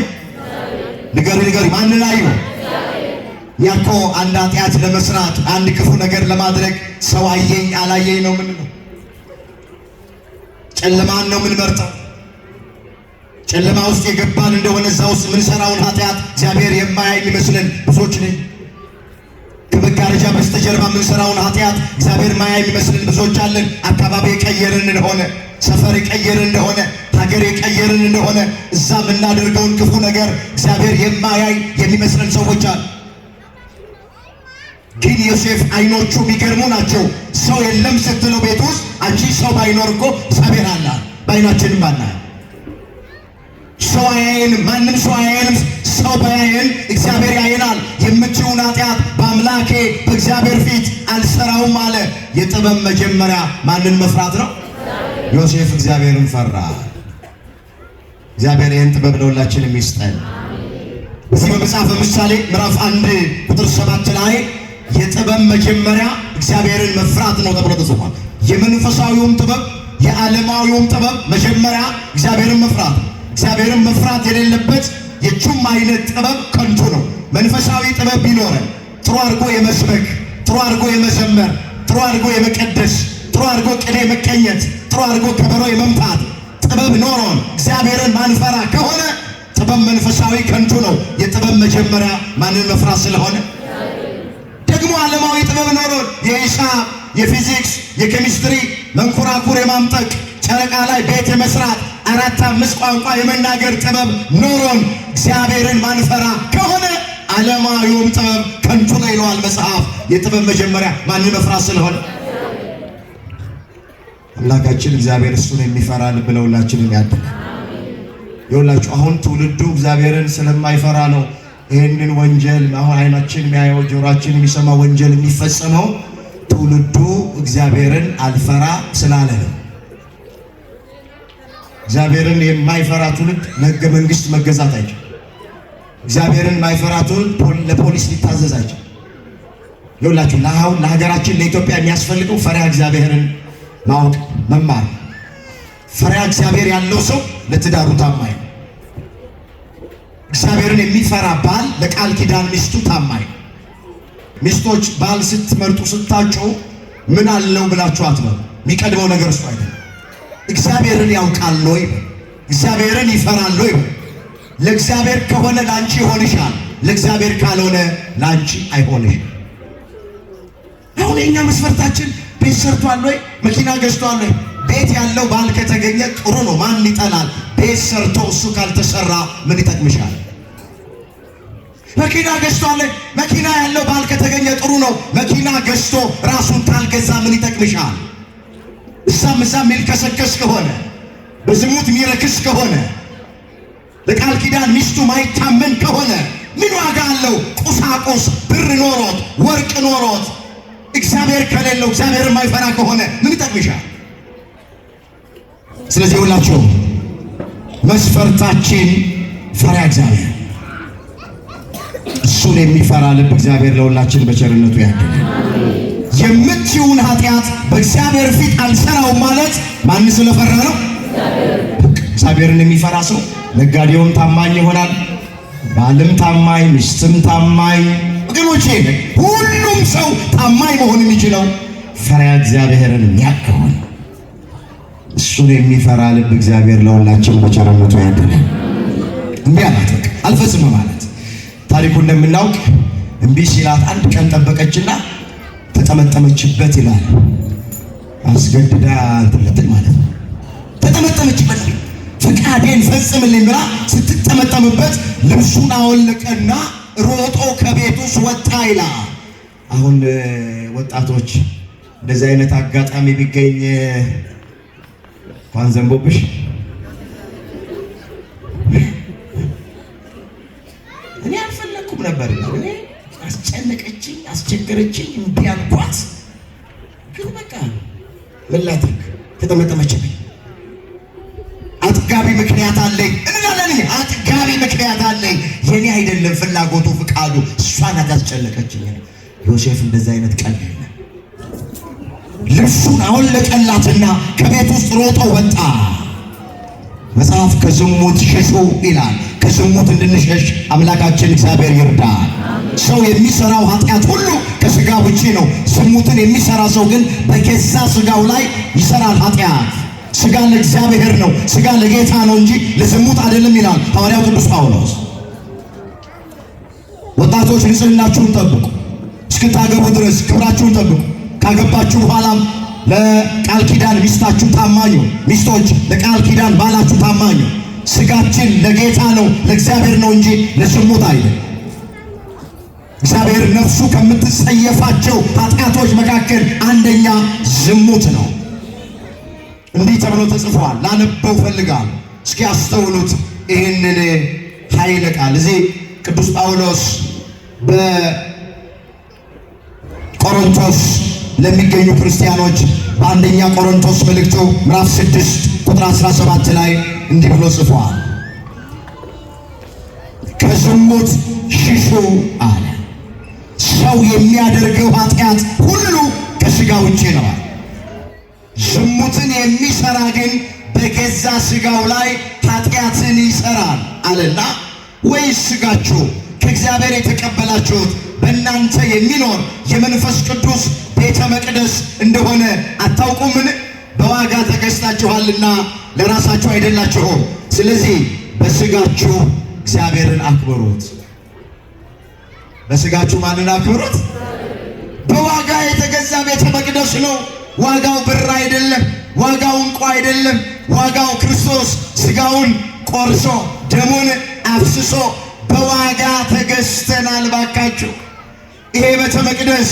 ንገሪ ማንን አዩ? ያኮ አንድ ኃጢአት ለመስራት አንድ ክፉ ነገር ለማድረግ ሰው አየኝ አላየኝ ነው ምን ነው? ጨለማን ነው ምን መርጠው? ጨለማ ውስጥ የገባን እንደሆነ እዛ ውስጥ ምን ሰራውን ኃጢአት እግዚአብሔር የማያይ የሚመስለን ብዙዎች ነን። ከመጋረጃ በስተጀርባ ምን ሰራውን ኃጢአት እግዚአብሔር የማያይ የሚመስለን ብዙዎች አለን። አካባቢ የቀየርን እንደሆነ፣ ሰፈር የቀየርን እንደሆነ፣ ሀገር የቀየርን እንደሆነ እዛ የምናደርገውን ክፉ ነገር እግዚአብሔር የማያይ የሚመስለን ሰዎች አሉ። ግን ዮሴፍ አይኖቹ የሚገርሙ ናቸው። ሰው የለም ስትለው ቤት ውስጥ አንቺ ሰው ባይኖር እኮ እግዚአብሔር አለ። በአይናችንም ባናይ ሰው አያየንም፣ ማንም ሰው አያየንም። ሰው ባያየን እግዚአብሔር ያየናል። የምትይውን ኃጢአት በአምላኬ በእግዚአብሔር ፊት አልሰራውም አለ። የጥበብ መጀመሪያ ማንን መፍራት ነው? ዮሴፍ እግዚአብሔርን ፈራ። እግዚአብሔር ይህን ጥበብ ለሁላችንም ይስጠን። እዚህ በመጽሐፈ ምሳሌ ምዕራፍ 1 ቁጥር 7 ላይ የጥበብ መጀመሪያ እግዚአብሔርን መፍራት ነው ተብሎ ተጽፏል። የመንፈሳዊውም ጥበብ የዓለማዊውም ጥበብ መጀመሪያ እግዚአብሔርን መፍራት። እግዚአብሔርን መፍራት የሌለበት የቱም አይነት ጥበብ ከንቱ ነው። መንፈሳዊ ጥበብ ቢኖረን ጥሩ አድርጎ የመስበክ፣ ጥሩ አድርጎ የመዘመር፣ ጥሩ አድርጎ የመቀደስ፣ ጥሩ አድርጎ ቅኔ መቀኘት፣ ጥሩ አድርጎ ከበሮ የመምታት ጥበብ ኖሮን እግዚአብሔርን ማንፈራ ከሆነ ጥበብ መንፈሳዊ ከንቱ ነው። የጥበብ መጀመሪያ ማንን መፍራት ስለሆነ ደግሞ ዓለማዊ ጥበብ ኖሮን የሂሳብ፣ የፊዚክስ፣ የኬሚስትሪ መንኮራኩር የማምጠቅ ጨረቃ ላይ ቤት የመስራት 4-5 ቋንቋ የመናገር ጥበብ ኖሮን እግዚአብሔርን ማንፈራ ከሆነ ዓለማዊውም ጥበብ ከንቱ ነው ይለዋል መጽሐፍ። የጥበብ መጀመሪያ ማንን መፍራት ስለሆነ አምላካችን እግዚአብሔር እሱን የሚፈራ ልብ ለሁላችንም ያድል። ይኸውላችሁ አሁን ትውልዱ እግዚአብሔርን ስለማይፈራ ነው ይህንን ወንጀል አሁን አይናችን የሚያየው ጆሮአችን የሚሰማ ወንጀል የሚፈጸመው። ትውልዱ እግዚአብሔርን አልፈራ ስላለ ነው። እግዚአብሔርን የማይፈራ ትውልድ ለሕገ መንግሥት መገዛት አይችልም። እግዚአብሔርን የማይፈራ ትውልድ ለፖሊስ ሊታዘዝ አይችልም። ይኸውላችሁ ለአሁን ለሀገራችን ለኢትዮጵያ የሚያስፈልገው ፈሪሃ እግዚአብሔርን ማወቅ መማር። ፈሪሃ እግዚአብሔር ያለው ሰው ለትዳሩ ታማኝ ነው። እግዚአብሔርን የሚፈራ ባል ለቃል ኪዳን ሚስቱ ታማኝ። ሚስቶች ባል ስትመርጡ ስታጩ ምን አለው ብላችሁ አትበሉ። የሚቀድመው ነገር እሱ አይደለም። እግዚአብሔርን ያውቃል ወይ? እግዚአብሔርን ይፈራል ወይ? ለእግዚአብሔር ከሆነ ላንቺ ይሆንሻል፣ ለእግዚአብሔር ካልሆነ ላንቺ አይሆንሽ። አሁን የኛ መስፈርታችን ቤት ሰርቷል ወይ መኪና ገዝቷል ወይ? ቤት ያለው ባል ከተገኘ ጥሩ ነው፣ ማን ይጠላል? ቤት ሰርቶ እሱ ካልተሰራ ምን ይጠቅምሻል? መኪና ገዝቷል ወይ? መኪና ያለው ባል ከተገኘ ጥሩ ነው፣ መኪና ገዝቶ ራሱን ካልገዛ ምን ይጠቅምሻል? እዛም የሚልከሰከስ ከሆነ በዝሙት የሚረክስ ከሆነ ለቃል ኪዳን ሚስቱ ማይታመን ከሆነ ምን ዋጋ አለው? ቁሳቁስ ብር ኖሮት ወርቅ ኖሮት እግዚአብሔር ከሌለው እግዚአብሔር የማይፈራ ከሆነ ምን ይጠቅምሻል? ስለዚህ ሁላችሁ መስፈርታችን ፈሪሃ እግዚአብሔር፣ እሱን የሚፈራ ልብ እግዚአብሔር ለሁላችን በቸርነቱ ያድርግ። የምትይውን ኃጢአት በእግዚአብሔር ፊት አልሰራውም ማለት ማን ስለፈራ ነው? እግዚአብሔርን የሚፈራ ሰው ነጋዴውም ታማኝ ይሆናል፣ ባልም ታማኝ፣ ሚስትም ታማኝ። ወገኖቼ ሁሉም ሰው ታማኝ መሆን የሚችለው ፈሪሃ እግዚአብሔርን የሚያከውን እሱን የሚፈራ ልብ እግዚአብሔር ለሁላችን በቸርነቱ ያድርግ። እምቢ አላት፣ አልፈጽም ማለት ታሪኩ እንደምናውቅ እምቢ ሲላት አንድ ቀን ጠበቀችና ተጠመጠመችበት ይላል። አስገድዳ እንትን ማለት ነው። ተጠመጠመችበት፣ ፈቃዴን ፈጽምልኝ ብላ ስትጠመጠምበት ልብሱን አወለቀና ሮጦ ከቤቱ ወጣ ይላል። አሁን ወጣቶች እንደዚህ አይነት አጋጣሚ ቢገኝ እንኳን ዘንቦብሽ እኔ አልፈለኩም ነበር። እኔ አስጨነቀችኝ፣ አስቸገረችኝ፣ እምቢ አልኳት። ግን በቃ ምን ላድርግ? ተጠመጠመችብኝ። አጥጋቢ ምክንያት አለኝ እንላለን። አጥጋቢ ምክንያት አለኝ፣ የኔ አይደለም ፍላጎቱ ፍቃዱ፣ እሷ ናት ያስጨነቀችኝ። ዮሴፍ እንደዚህ አይነት ቀን ልብሱን አወለቀላትና ከቤት ውስጥ ሮጦ ወጣ። መጽሐፍ ከዝሙት ሽሹ ይላል። ከዝሙት እንድንሸሽ አምላካችን እግዚአብሔር ይርዳል። ሰው የሚሰራው ኃጢአት ሁሉ ከስጋ ውጪ ነው። ዝሙትን የሚሰራ ሰው ግን በገዛ ስጋው ላይ ይሰራል ኃጢአት። ስጋ ለእግዚአብሔር ነው፣ ስጋ ለጌታ ነው እንጂ ለዝሙት አይደለም ይላል ሐዋርያው ቅዱስ ጳውሎስ። ወጣቶች ንጽህናችሁን ጠብቁ፣ እስክታገቡ ድረስ ክብራችሁን ጠብቁ። ካገባችሁ በኋላም ለቃል ኪዳን ሚስታችሁ ታማኙ፣ ሚስቶች ለቃል ኪዳን ባላችሁ ታማኙ። ስጋችን ለጌታ ነው ለእግዚአብሔር ነው እንጂ ለዝሙት አይደለም። እግዚአብሔር ነፍሱ ከምትጸየፋቸው ኃጢአቶች መካከል አንደኛ ዝሙት ነው። እንዲህ ተብሎ ተጽፏል። ላነበው ፈልጋል። እስኪ አስተውሉት ይህንን ኃይለ ቃል። እዚህ ቅዱስ ጳውሎስ በቆሮንቶስ ለሚገኙ ክርስቲያኖች በአንደኛ ቆሮንቶስ መልእክቱ ምዕራፍ 6 ቁጥር 17 ላይ እንዲህ ብሎ ጽፏል። ከዝሙት ሽሹ አለ። ሰው የሚያደርገው ኃጢአት ሁሉ ከሥጋ ውጪ ነው። ዝሙትን የሚሰራ ግን በገዛ ሥጋው ላይ ኃጢአትን ይሰራል አለና፣ ወይስ ሥጋችሁ ከእግዚአብሔር የተቀበላችሁት በእናንተ የሚኖር የመንፈስ ቅዱስ ቤተ መቅደስ እንደሆነ አታውቁምን? በዋጋ ተገዝታችኋልና ለራሳችሁ አይደላችሁም። ስለዚህ በሥጋችሁ እግዚአብሔርን አክብሩት። በሥጋችሁ ማንን አክብሩት? በዋጋ የተገዛ ቤተ መቅደስ ነው። ዋጋው ብር አይደለም፣ ዋጋው ዕንቁ አይደለም። ዋጋው ክርስቶስ ሥጋውን ቆርሶ ደሙን አፍስሶ በዋጋ ተገዝተናል። ባካችሁ ይሄ ቤተ መቅደስ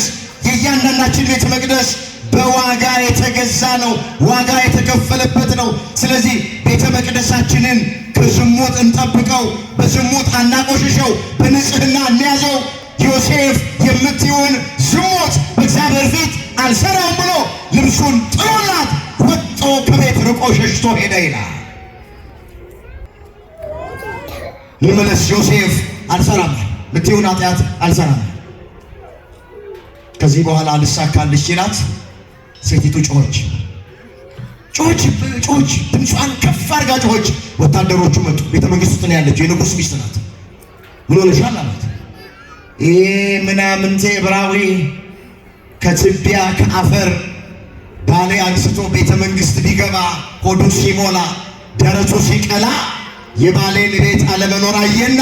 የእያንዳንዳችን ቤተ መቅደስ በዋጋ የተገዛ ነው፣ ዋጋ የተከፈለበት ነው። ስለዚህ ቤተ መቅደሳችንን ከዝሙት እንጠብቀው፣ በዝሙት አናቆሽሸው፣ በንጽህና እንያዘው። ዮሴፍ የምትይውን ዝሙት በእግዚአብሔር ፊት አልሰራም ብሎ ልብሱን ጥሎላት ወጥቶ ከቤት ርቆ ሸሽቶ ሄደ ይላል። ልመለስ። ዮሴፍ አልሰራም፣ የምትይውን ኃጢአት አልሰራም። ከዚህ በኋላ ልሳካልሽ ሲላት ሴቲቱ ጮኸች፣ ድምጿን ከፍ አድርጋ ጮኸች። ወታደሮቹ መጡ። ቤተ መንግስት ውስጥ ነው ያለችው፣ የንጉሥ ሚስት ናት። ምን ሆነሻል አላት። ይሄ ምናምንቴ ዕብራዊ ከትቢያ ከአፈር ባሌ አንስቶ ቤተ መንግስት ቢገባ ሆዱ ሲሞላ ደረቱ ሲቀላ የባሌን ቤት አለመኖር አየና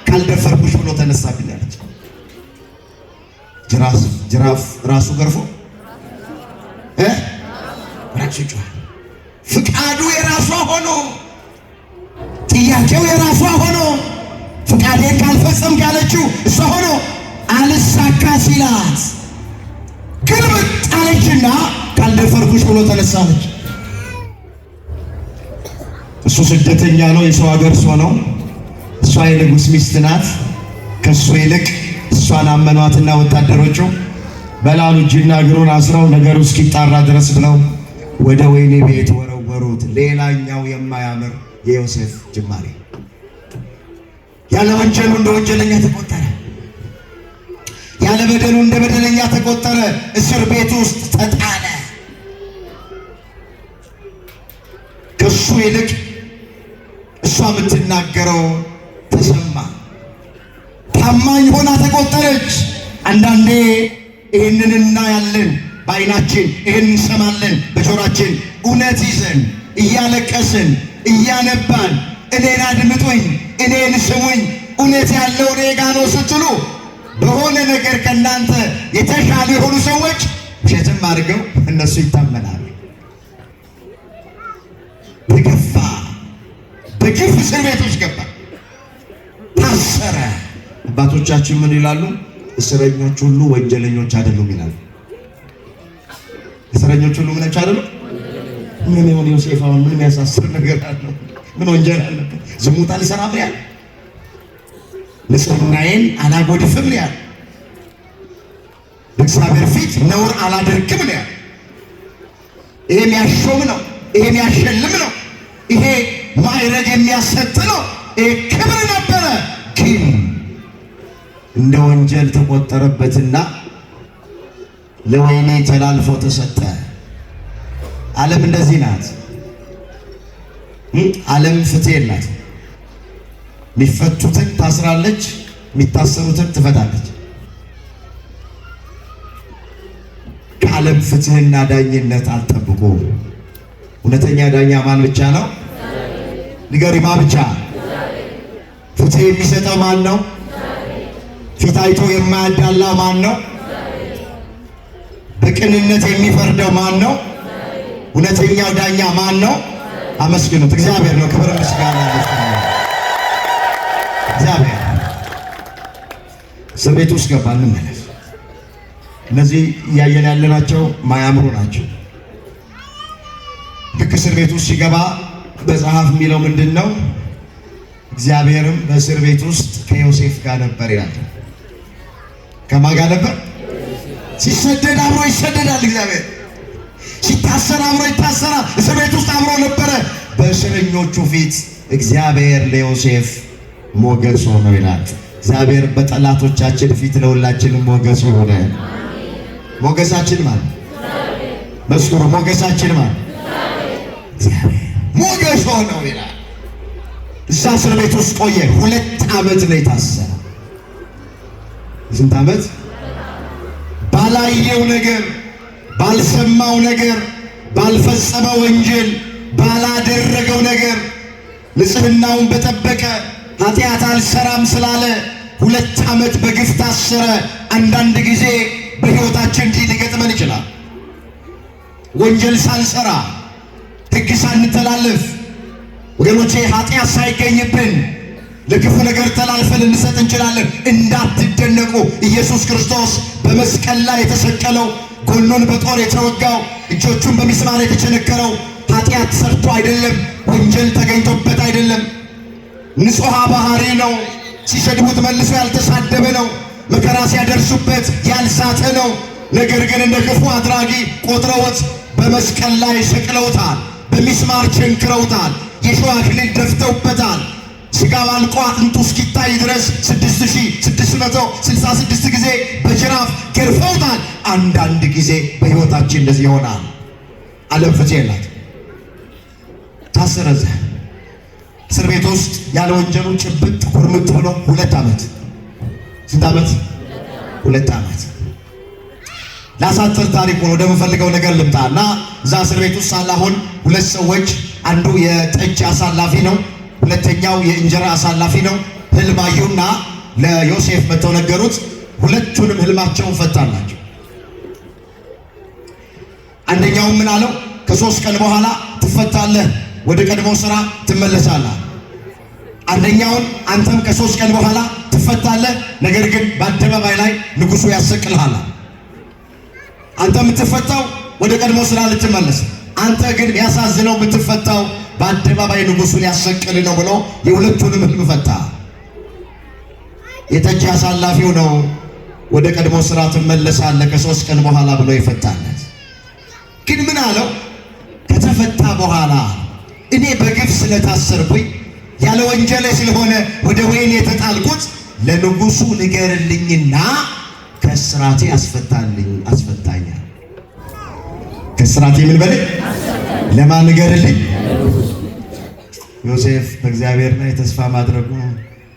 ካልደፈርኩሽ ብሎ ተነሳብኝ አለች። ጅራፍ ራሱ ገርፎ ራሱ ጮኸ። ፍቃዱ የራሷ ሆኖ ጥያቄው የራሷ ሆኖ ፍቃዴን ካልፈጸምክ ያለችው እሷ ሆኖ አልሳካ ሲላት ግልብጥ አለችና ካልደፈርኩሽ ብሎ ተነሳለች። እሱ ስደተኛ ነው፣ የሰው ሀገር ሰው ነው። እሷ የንጉሥ ሚስት ናት። ከእሱ ይልቅ እሷን አመኗትና ወታደሮቹ በላሉ እጅና እግሩን አስረው ነገሩ እስኪጣራ ድረስ ብለው ወደ ወህኒ ቤት ወረወሩት። ሌላኛው የማያምር የዮሴፍ ጅማሬ። ያለ ወንጀሉ እንደ ወንጀለኛ ተቆጠረ፣ ያለ በደሉ እንደ በደለኛ ተቆጠረ። እስር ቤት ውስጥ ተጣለ። ከሱ ይልቅ እሷ የምትናገረው ተሰማ። ታማኝ ሆና ተቆጠረች። አንዳንዴ ይህንን እናያለን በዓይናችን፣ ይህን እንሰማለን በጆሮአችን። እውነት ይዘን እያለቀስን እያነባን እኔን አድምጡኝ፣ እኔን ስሙኝ፣ እውነት ያለው እኔ ጋ ነው ስትሉ በሆነ ነገር ከእናንተ የተሻሉ የሆኑ ሰዎች ውሸትም አድርገው እነሱ ይታመናሉ። ተገፋ፣ በግፍ እስር ቤት ውስጥ ገባ፣ ታሰረ። አባቶቻችን ምን ይላሉ? እስረኞች ሁሉ ወንጀለኞች አይደሉም ይላሉ። እስረኞች ሁሉ ምንጭ አይደሉም። ምን ይሁን ዮሴፍ አሁን ምን የሚያሳስር ነገር አለው? ምን ወንጀል አለበት? ዝሙት አልሰራም ያለ፣ ንጽሕናዬን አላጎድፍም ያለ፣ በእግዚአብሔር ፊት ነውር አላደርግም ያለ። ይሄ የሚያሾም ነው፣ ይሄ የሚያሸልም ነው፣ ይሄ ማዕረግ የሚያሰጥ ነው፣ ይሄ ክብር ነበረ። ግን እንደ ወንጀል ተቆጠረበትና ለወህኒ ተላልፎ ተሰጠ። ዓለም እንደዚህ ናት። ዓለም ፍትሕ የላት። የሚፈቱትን ታስራለች፣ የሚታሰሩትን ትፈታለች። ከዓለም ፍትሕና ዳኝነት አልጠብቁ። እውነተኛ ዳኛ ማን ብቻ ነው? ንገሪ፣ ማን ብቻ? ፍትሕ የሚሰጠው ማን ነው? ፊት አይቶ የማያዳላ ማን ነው? በቅንነት የሚፈርደው ማን ነው? እውነተኛው ዳኛ ማን ነው? አመስግኑት። እግዚአብሔር ነው። ክብር ምስጋና እግዚአብሔር። እስር ቤት ውስጥ ገባ። እንመለስ። እነዚህ እያየን ያለናቸው ማያምሩ ናቸው። ልክ እስር ቤት ውስጥ ሲገባ መጽሐፍ የሚለው ምንድን ነው? እግዚአብሔርም በእስር ቤት ውስጥ ከዮሴፍ ጋር ነበር ይላል። ከማን ጋር ነበር? ሲሰደድ አብሮ ይሰደዳል። እግዚአብሔር ሲታሰር አብሮ ይታሰራል። እስር ቤት ውስጥ አብሮ ነበረ። በእስረኞቹ ፊት እግዚአብሔር ለዮሴፍ ሞገስ ሆኖ ይላል። እግዚአብሔር በጠላቶቻችን ፊት ለሁላችንም ሞገስ ሆነ። ሞገሳችን ማለት መስክሩ፣ ሞገሳችን ማለት እግዚአብሔር ሞገስ ሆኖ ይላል። እዛ እስር ቤት ውስጥ ቆየ። 2 ዓመት ነው የታሰረ። ስንት ዓመት? ባላየው ነገር፣ ባልሰማው ነገር፣ ባልፈጸመው ወንጀል፣ ባላደረገው ነገር ንጽሕናውን በጠበቀ ኃጢአት አልሰራም ስላለ 2 ዓመት በግፍ ታሰረ። አንዳንድ ጊዜ በሕይወታችን እንዲህ ሊገጥመን ይችላል። ወንጀል ሳንሰራ፣ ሕግ ሳንተላለፍ፣ ወገኖቼ ኃጢአት ሳይገኝብን ለክፉ ነገር ተላልፈን ልንሰጥ እንችላለን። እንዳትደነቁ። ኢየሱስ ክርስቶስ በመስቀል ላይ የተሰቀለው፣ ጎኑን በጦር የተወጋው፣ እጆቹን በሚስማር የተቸነከረው ኃጢአት ሰርቶ አይደለም፣ ወንጀል ተገኝቶበት አይደለም። ንጹሕ ባህሪ ነው። ሲሰድቡት መልሶ ያልተሳደበ ነው። መከራ ሲያደርሱበት ያልሳተ ነው። ነገር ግን እንደ ክፉ አድራጊ ቆጥረውት በመስቀል ላይ ሰቅለውታል። በሚስማር ቸንክረውታል። የሾህ አክሊል ደፍተውበታል። ሥጋው አልቆ አጥንቱ እስኪታይ ድረስ 6666 ጊዜ በጅራፍ ገርፈውታል። አንዳንድ ጊዜ በሕይወታችን እንደዚህ ይሆናል። ዓለም ፍትሕ የላት። ታሰረ። እስር ቤት ውስጥ ያለ ወንጀሉ ጭብጥ ኩርምት ብሎ 2 ዓመት። ስንት ዓመት? 2 ዓመት። ላሳጥር ታሪኩን ወደምፈልገው ነገር ልምጣና እዛ እስር ቤት ውስጥ ሳለ አሁን 2 ሰዎች፣ አንዱ የጠጅ አሳላፊ ነው፣ ሁለተኛው የእንጀራ አሳላፊ ነው። ህልም አዩና ለዮሴፍ መጥተው ነገሩት። ሁለቱንም ህልማቸውን ፈታላቸው። አንደኛው ምን አለው? ከ3 ቀን በኋላ ትፈታለህ፣ ወደ ቀድሞ ስራ ትመለሳለህ። አንደኛውን አንተም ከ3 ቀን በኋላ ትፈታለህ፣ ነገር ግን በአደባባይ ላይ ንጉሱ ያሰቅልሃል። አንተ የምትፈታው ወደ ቀድሞ ስራ ልትመለስ፣ አንተ ግን ያሳዝነው የምትፈታው በአደባባይ ንጉሱን ያሰቅል ነው ብሎ የሁለቱንም ህልም ፈታ። የጠጅ አሳላፊው ነው ወደ ቀድሞ ስራ ትመለሳለህ ከ3 ቀን በኋላ ብሎ ይፈታለት። ግን ምን አለው? ከተፈታ በኋላ እኔ በግፍ ስለታሰርኩኝ ያለ ወንጀል ስለሆነ ወደ ወህኒ የተጣልኩት ለንጉሱ ንገርልኝና ከስራቴ አስፈታኛ። ከስራቴ ምን በለኝ? ለማን ንገርልኝ? ዮሴፍ በእግዚአብሔር ላይ ተስፋ ማድረጉ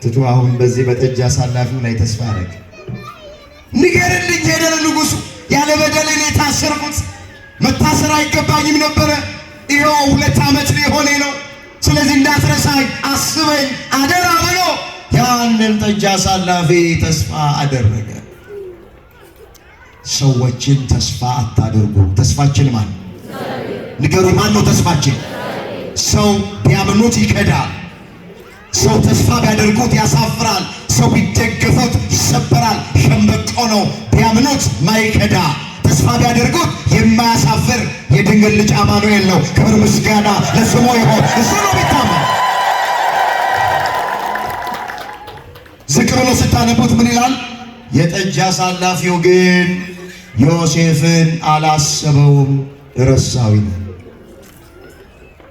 ትቶ አሁን በዚህ በጠጅ አሳላፊው ላይ ተስፋ አደረገ። ንገርልኝ ሄደ ለንጉሱ። ያለ በደሌን የታሰርኩት መታሰር አይገባኝም ነበረ። ይኸው 2 ዓመት ሊሆነኝ ነው። ስለዚህ እንዳትረሳኝ አስበኝ አደራ ብሎ ያንን ጠጅ አሳላፊ ተስፋ አደረገ። ሰዎችን ተስፋ አታደርጉ። ተስፋችን ማን? ንገሩ። ማን ነው ተስፋችን? ሰው ቢያምኑት ይከዳል። ሰው ተስፋ ቢያደርጉት ያሳፍራል። ሰው ቢደገፉት ይሰበራል። ሸምበቆ ነው ቢያምኑት ማይከዳ፣ ተስፋ ቢያደርጉት የማያሳፍር የድንግል ልጅ አማኑኤል ነው። ክብር ምስጋና ለስሙ ይሁን። እሱ ነው ቢታመን። ዝቅ ብሎ ስታነቡት ምን ይላል? የጠጅ አሳላፊው ግን ዮሴፍን አላሰበውም፣ ረሳው።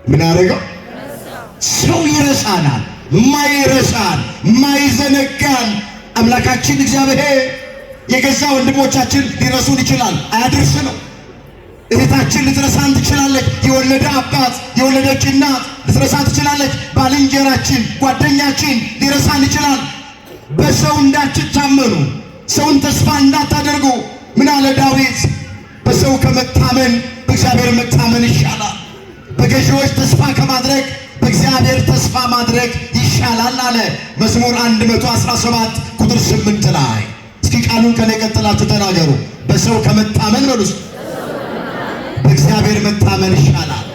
ምን አደረገው? ሰው ይረሳናል። ማይረሳን ማይዘነጋን አምላካችን እግዚአብሔር የገዛ ወንድሞቻችን ሊረሱን ይችላል። አያድርስ ነው። እህታችን ልትረሳን ትችላለች። የወለደ አባት የወለደች እናት ልትረሳን ትችላለች። ባልንጀራችን ጓደኛችን ሊረሳን ይችላል። በሰው እንዳትታመኑ፣ ሰውን ተስፋ እንዳታደርጉ። ምን አለ ዳዊት? በሰው ከመታመን በእግዚአብሔር መታመን ይሻላል። በገዢዎች ተስፋ ከማድረግ በእግዚአብሔር ተስፋ ማድረግ ይሻላል አለ መዝሙር 117 ቁጥር 8 ላይ። እስኪ ቃሉን ከኔ ቀጥላችሁ ተናገሩ። በሰው ከመታመን በሉስ በእግዚአብሔር መታመን ይሻላል።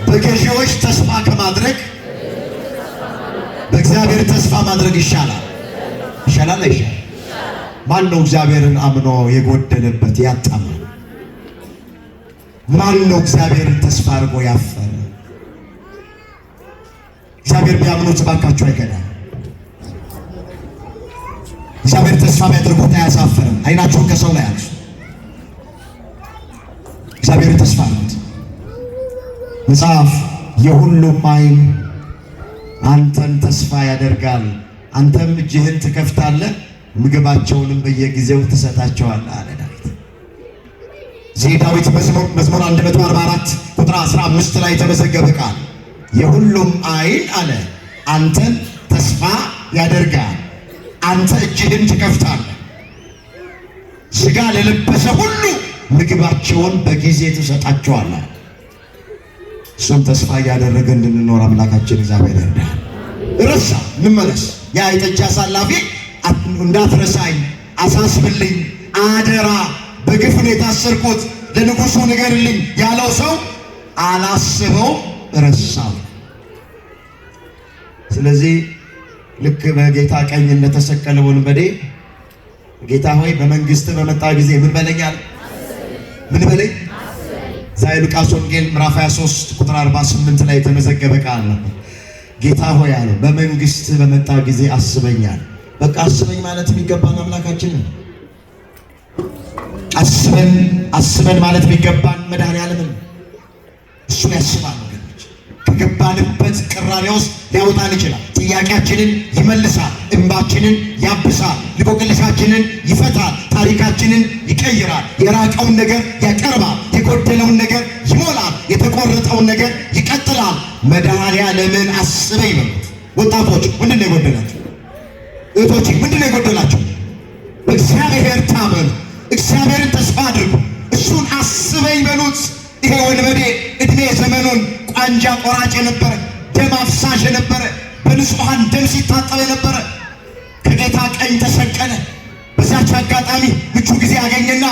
በገዢዎች ተስፋ ከማድረግ በእግዚአብሔር ተስፋ ማድረግ ይሻላል። ይሻላል አይሻል? ማን ነው እግዚአብሔርን አምኖ የጎደለበት ያጣማ? ማን ነው እግዚአብሔርን ተስፋ አድርጎ ያፈረ? እግዚአብሔር ቢያምኑት ባካችሁ አይከዳም። እግዚአብሔር ተስፋ ቢያደርጉት አያሳፍርም። አይናችሁን ከሰው ላይ አንሱ። እግዚአብሔር ተስፋ አሉት። መጽሐፍ የሁሉም ዓይን አንተን ተስፋ ያደርጋል፣ አንተም እጅህን ትከፍታለህ፣ ምግባቸውንም በየጊዜው ትሰጣቸዋለህ አለ ዳዊት። እዚህ ዳዊት መዝሙር 144 ቁጥር 15 ላይ የተመዘገበ ቃል የሁሉም ዓይን አለ አንተን ተስፋ ያደርጋል፣ አንተ እጅህን ትከፍታለህ፣ ሥጋ ለለበሰ ሁሉ ምግባቸውን በጊዜ ትሰጣቸዋለህ። እሱም ተስፋ እያደረገ እንድንኖር አምላካችን እግዚአብሔር ይርዳል። ረሳ እንመለስ። ያ የጠጅ አሳላፊ እንዳትረሳኝ አሳስብልኝ፣ አደራ፣ በግፍ ነው የታሰርኩት፣ ለንጉሱ ንገርልኝ ያለው ሰው አላስበው፣ ረሳው። ስለዚህ ልክ በጌታ ቀኝ እንደተሰቀለ ወንበዴ ጌታ ሆይ በመንግስት በመጣ ጊዜ ምን በለኛል? ምን በለኝ? ዛይ ሉቃስ ወንጌል ምዕራፍ 23 ቁጥር 48 ላይ የተመዘገበ ቃል ነው። ጌታ ሆይ አለው በመንግስት በመጣ ጊዜ አስበኛል። በቃ አስበኝ ማለት የሚገባን አምላካችን ነው። አስበን ማለት የሚገባን መድኃኔዓለምን እሱን ያስባል። ከገባንበት ቅራኔ ውስጥ ሊያወጣን ይችላል። ጥያቄያችንን ይመልሳል፣ እንባችንን ያብሳል፣ ልቆቅልሻችንን ይፈታል፣ ታሪካችንን ይቀይራል፣ የራቀውን ነገር ያቀርባል፣ የጎደለውን ነገር ይሞላል፣ የተቆረጠውን ነገር ይቀጥላል። መድኃኔዓለምን አስበኝ በሉት። ወጣቶች ምንድን ነው የጎደላችሁ? እህቶች ምንድን ነው የጎደላችሁ? በእግዚአብሔር ታመኑ፣ እግዚአብሔርን ተስፋ አድርጉ፣ እሱን አስበኝ በሉት። ይሄ ወንበዴ እድሜ ዘመኑን ቋንጃ ቆራጭ የነበረ ደም አፍሳሽ የነበረ በንጹሐን ደም ሲታጠብ የነበረ ከጌታ ቀኝ ተሰቀለ። በዛች አጋጣሚ ምቹ ጊዜ ያገኘና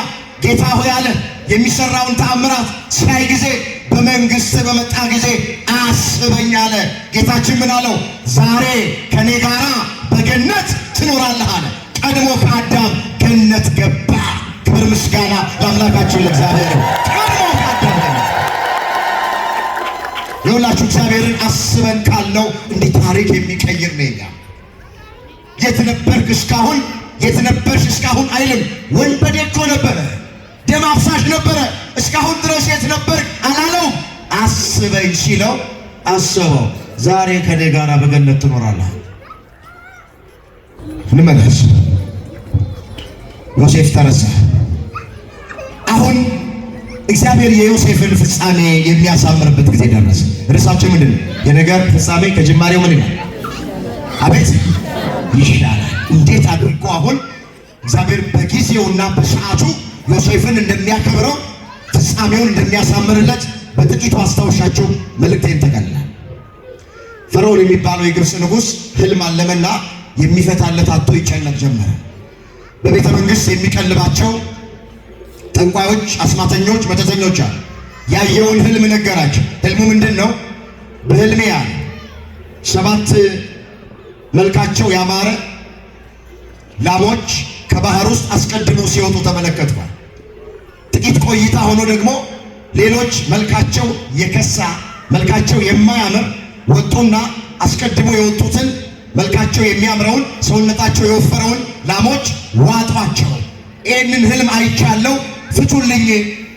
ጌታ ሆይ አለ። የሚሰራውን ተአምራት ሲያይ ጊዜ በመንግስት በመጣ ጊዜ አስበኝ አለ። ጌታችን ምን አለው? ዛሬ ከኔ ጋራ በገነት ትኖራለህ አለ። ቀድሞ ከአዳም ገነት ገባ። ክብር ምስጋና ለአምላካችን ለእግዚአብሔር። ቀድሞ ከአዳም ገነት የሁላችሁ እግዚአብሔርን አስበን ካልነው እንዲህ ታሪክ የሚቀይር ነው። የት ነበርክ እስካሁን? የት ነበርሽ እስካሁን አይልም። ወንበዴ እኮ ነበረ፣ ደም አፍሳሽ ነበረ። እስካሁን ድረስ የት ነበርክ አላለው። አስበኝ ሲለው አስበው። ዛሬ ከኔ ጋር በገነት ትኖራለህ። እንመለስ። ዮሴፍ ተረሳ። አሁን እግዚአብሔር የዮሴፍን ፍጻሜ የሚያሳምርበት ጊዜ ደረሰ። ርዕሳችን ምንድን ነው? የነገር ፍጻሜ ከጅማሬው ምን ይላል? አቤት ይሻላል። እንዴት አድርጎ አሁን እግዚአብሔር በጊዜውና በሰዓቱ ዮሴፍን እንደሚያከብረው ፍጻሜውን እንደሚያሳምርለት በጥቂቱ አስታውሻቸው መልእክቴን ተቀላል። ፈርዖን የሚባለው የግብፅ ንጉሥ ህልም አለመና የሚፈታለት አጥቶ ይጨነቅ ጀመረ። በቤተ መንግሥት የሚቀልባቸው ጠንቋዮች፣ አስማተኞች፣ መተተኞች አሉ። ያየውን ህልም ነገራቸው። ህልሙ ምንድን ነው? በህልሜ ያለ 7 መልካቸው ያማረ ላሞች ከባህር ውስጥ አስቀድመው ሲወጡ ተመለከትኳል። ጥቂት ቆይታ ሆኖ ደግሞ ሌሎች መልካቸው የከሳ መልካቸው የማያምር ወጡና አስቀድመው የወጡትን መልካቸው የሚያምረውን ሰውነታቸው የወፈረውን ላሞች ዋጧቸው። ይህንን ህልም አይቻለሁ፣ ፍቱልኝ።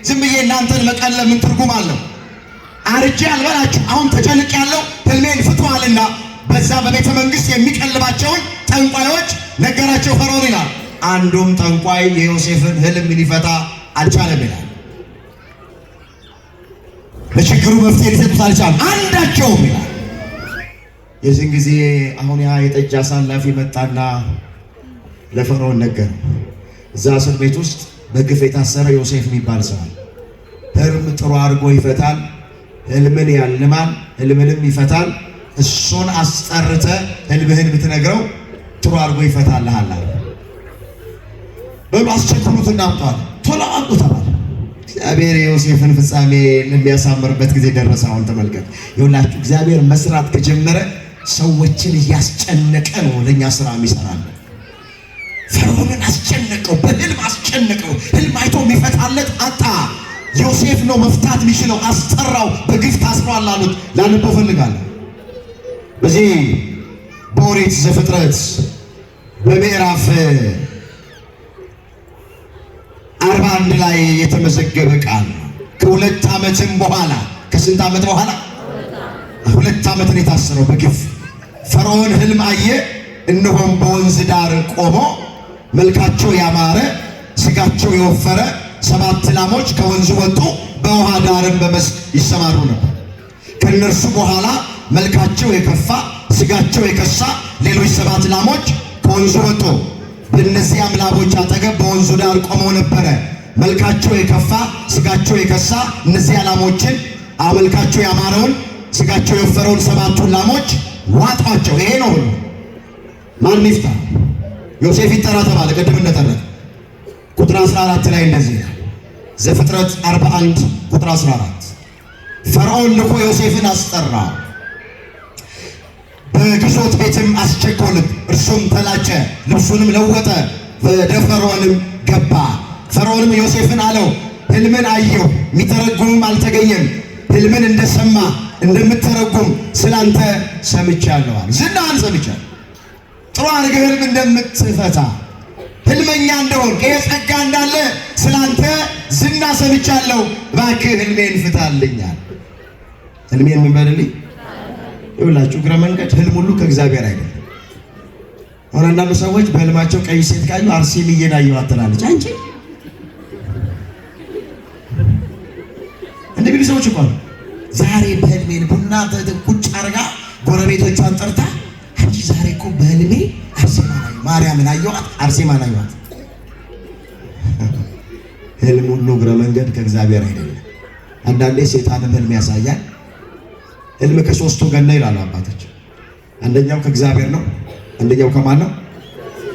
ዝም ብዬ እናንተን መቀለብ ምን ትርጉም አለው? አርጄ አልበላችሁ፣ አሁን ተጨንቅ ያለው ህልሜን ፍቱአልና በዛ በቤተ መንግሥት የሚቀልባቸውን ጠንቋዮች ነገራቸው ፈርዖን ይላል። አንዱም ጠንቋይ የዮሴፍን ህልም ሊፈታ አልቻለም ይላል። ለችግሩ መፍትሄ ሊሰጡት አልቻለም አንዳቸውም ይላል። የዚህን ጊዜ አሁን ያ የጠጅ አሳላፊ መጣና ለፈርዖን ነገረው። እዛ እስር ቤት ውስጥ በግፍ የታሰረ ዮሴፍ የሚባል ሰው ህልም ጥሩ አድርጎ ይፈታል፣ ህልምን ያልማል፣ ህልምንም ይፈታል። እሱን አስጠርተ ህልምህን ብትነግረው ጥሩ አድርጎ ይፈታልሃል አለ። በሉ አስቸክሩት እናምጧል፣ ቶሎ አምጡ ተባለ። እግዚአብሔር የዮሴፍን ፍጻሜ የሚያሳምርበት ጊዜ ደረሰ። አሁን ተመልከት። ይኸውላችሁ እግዚአብሔር መስራት ከጀመረ ሰዎችን እያስጨነቀ ነው ለእኛ ስራ የሚሰራል። ፈርዖንን አስጨነቀው፣ በህልም አስጨነቀው። ህልም አይቶ የሚፈታለት አጣ። ዮሴፍ ነው መፍታት የሚችለው። አስጠራው። በግፍ ታስሯል አሉት። ላነበው ፈልጋለሁ። በዚህ በኦሪት ዘፍጥረት በምዕራፍ 41 ላይ የተመዘገበ ቃል ነው። ከ2 ዓመትም በኋላ ከስንት ዓመት በኋላ? 2 ዓመትን የታሰረው በግፍ ፈርዖን ህልም አየ። እነሆም በወንዝ ዳር ቆሞ መልካቸው ያማረ ስጋቸው የወፈረ 7 ላሞች ከወንዙ ወጡ፣ በውሃ ዳርም በመስክ ይሰማሩ ነበር። ከእነርሱ በኋላ መልካቸው የከፋ ስጋቸው የከሳ ሌሎች 7 ላሞች ከወንዙ ወጡ። በእነዚያም ላሞች አጠገብ በወንዙ ዳር ቆመው ነበረ። መልካቸው የከፋ ስጋቸው የከሳ እነዚያ ላሞችን መልካቸው ያማረውን ስጋቸው የወፈረውን 7ቱን ላሞች ዋጧቸው። ይሄ ነው ሁሉ። ማን ይፍታ? ዮሴፍ ይጠራ ተባለ። ቅድም እንደተረከ ቁጥር 14 ላይ እንደዚህ ነው። ዘፍጥረት 41 ቁጥር 14 ፈርዖን ልኮ ዮሴፍን አስጠራ፣ በግዞት ቤትም አስቸኮሉት። እርሱም ተላጨ፣ ልብሱንም ለወጠ፣ ወደ ፈርዖንም ገባ። ፈርዖንም ዮሴፍን አለው፣ ህልምን አየሁ፣ የሚተረጉምም አልተገኘም። ህልምን እንደሰማ እንደምትተረጉም ስላንተ ሰምቻለሁ። ዝናህን ሰምቻለሁ። ጥሩ አድርገህ ህልም እንደምትፈታ ህልመኛ እንደሆንክ ይሄ ጸጋ እንዳለ ስላንተ ዝና ሰምቻለሁ። እባክህ ህልሜን ፍታልኛል። ህልሜን ምን በልልኝ? ይኸውላችሁ እግረ መንገድ ህልም ሁሉ ከእግዚአብሔር አይደለም። አሁን አንዳንዱ ሰዎች በህልማቸው ቀይ ሴት ካዩ አርሴምዬን አየኋት ትላለች። አንቺ እንደዚህ ሰዎች እኮ ዛሬ በህልሜን ቡና ቁጭ አርጋ ጎረቤቶቿን ጠርታ አንቺ ዛሬ እኮ በህልሜ ማርያምን አየኋት፣ አርሴማን አየኋት። ህልም ሁሉ እግረ መንገድ ከእግዚአብሔር አይደለም። አንዳንዴ ሴጣንም ህልም ያሳያል። ህልም ከ3ቱ ገና ይላሉ አባቶች። አንደኛው ከእግዚአብሔር ነው። አንደኛው ከማን ነው?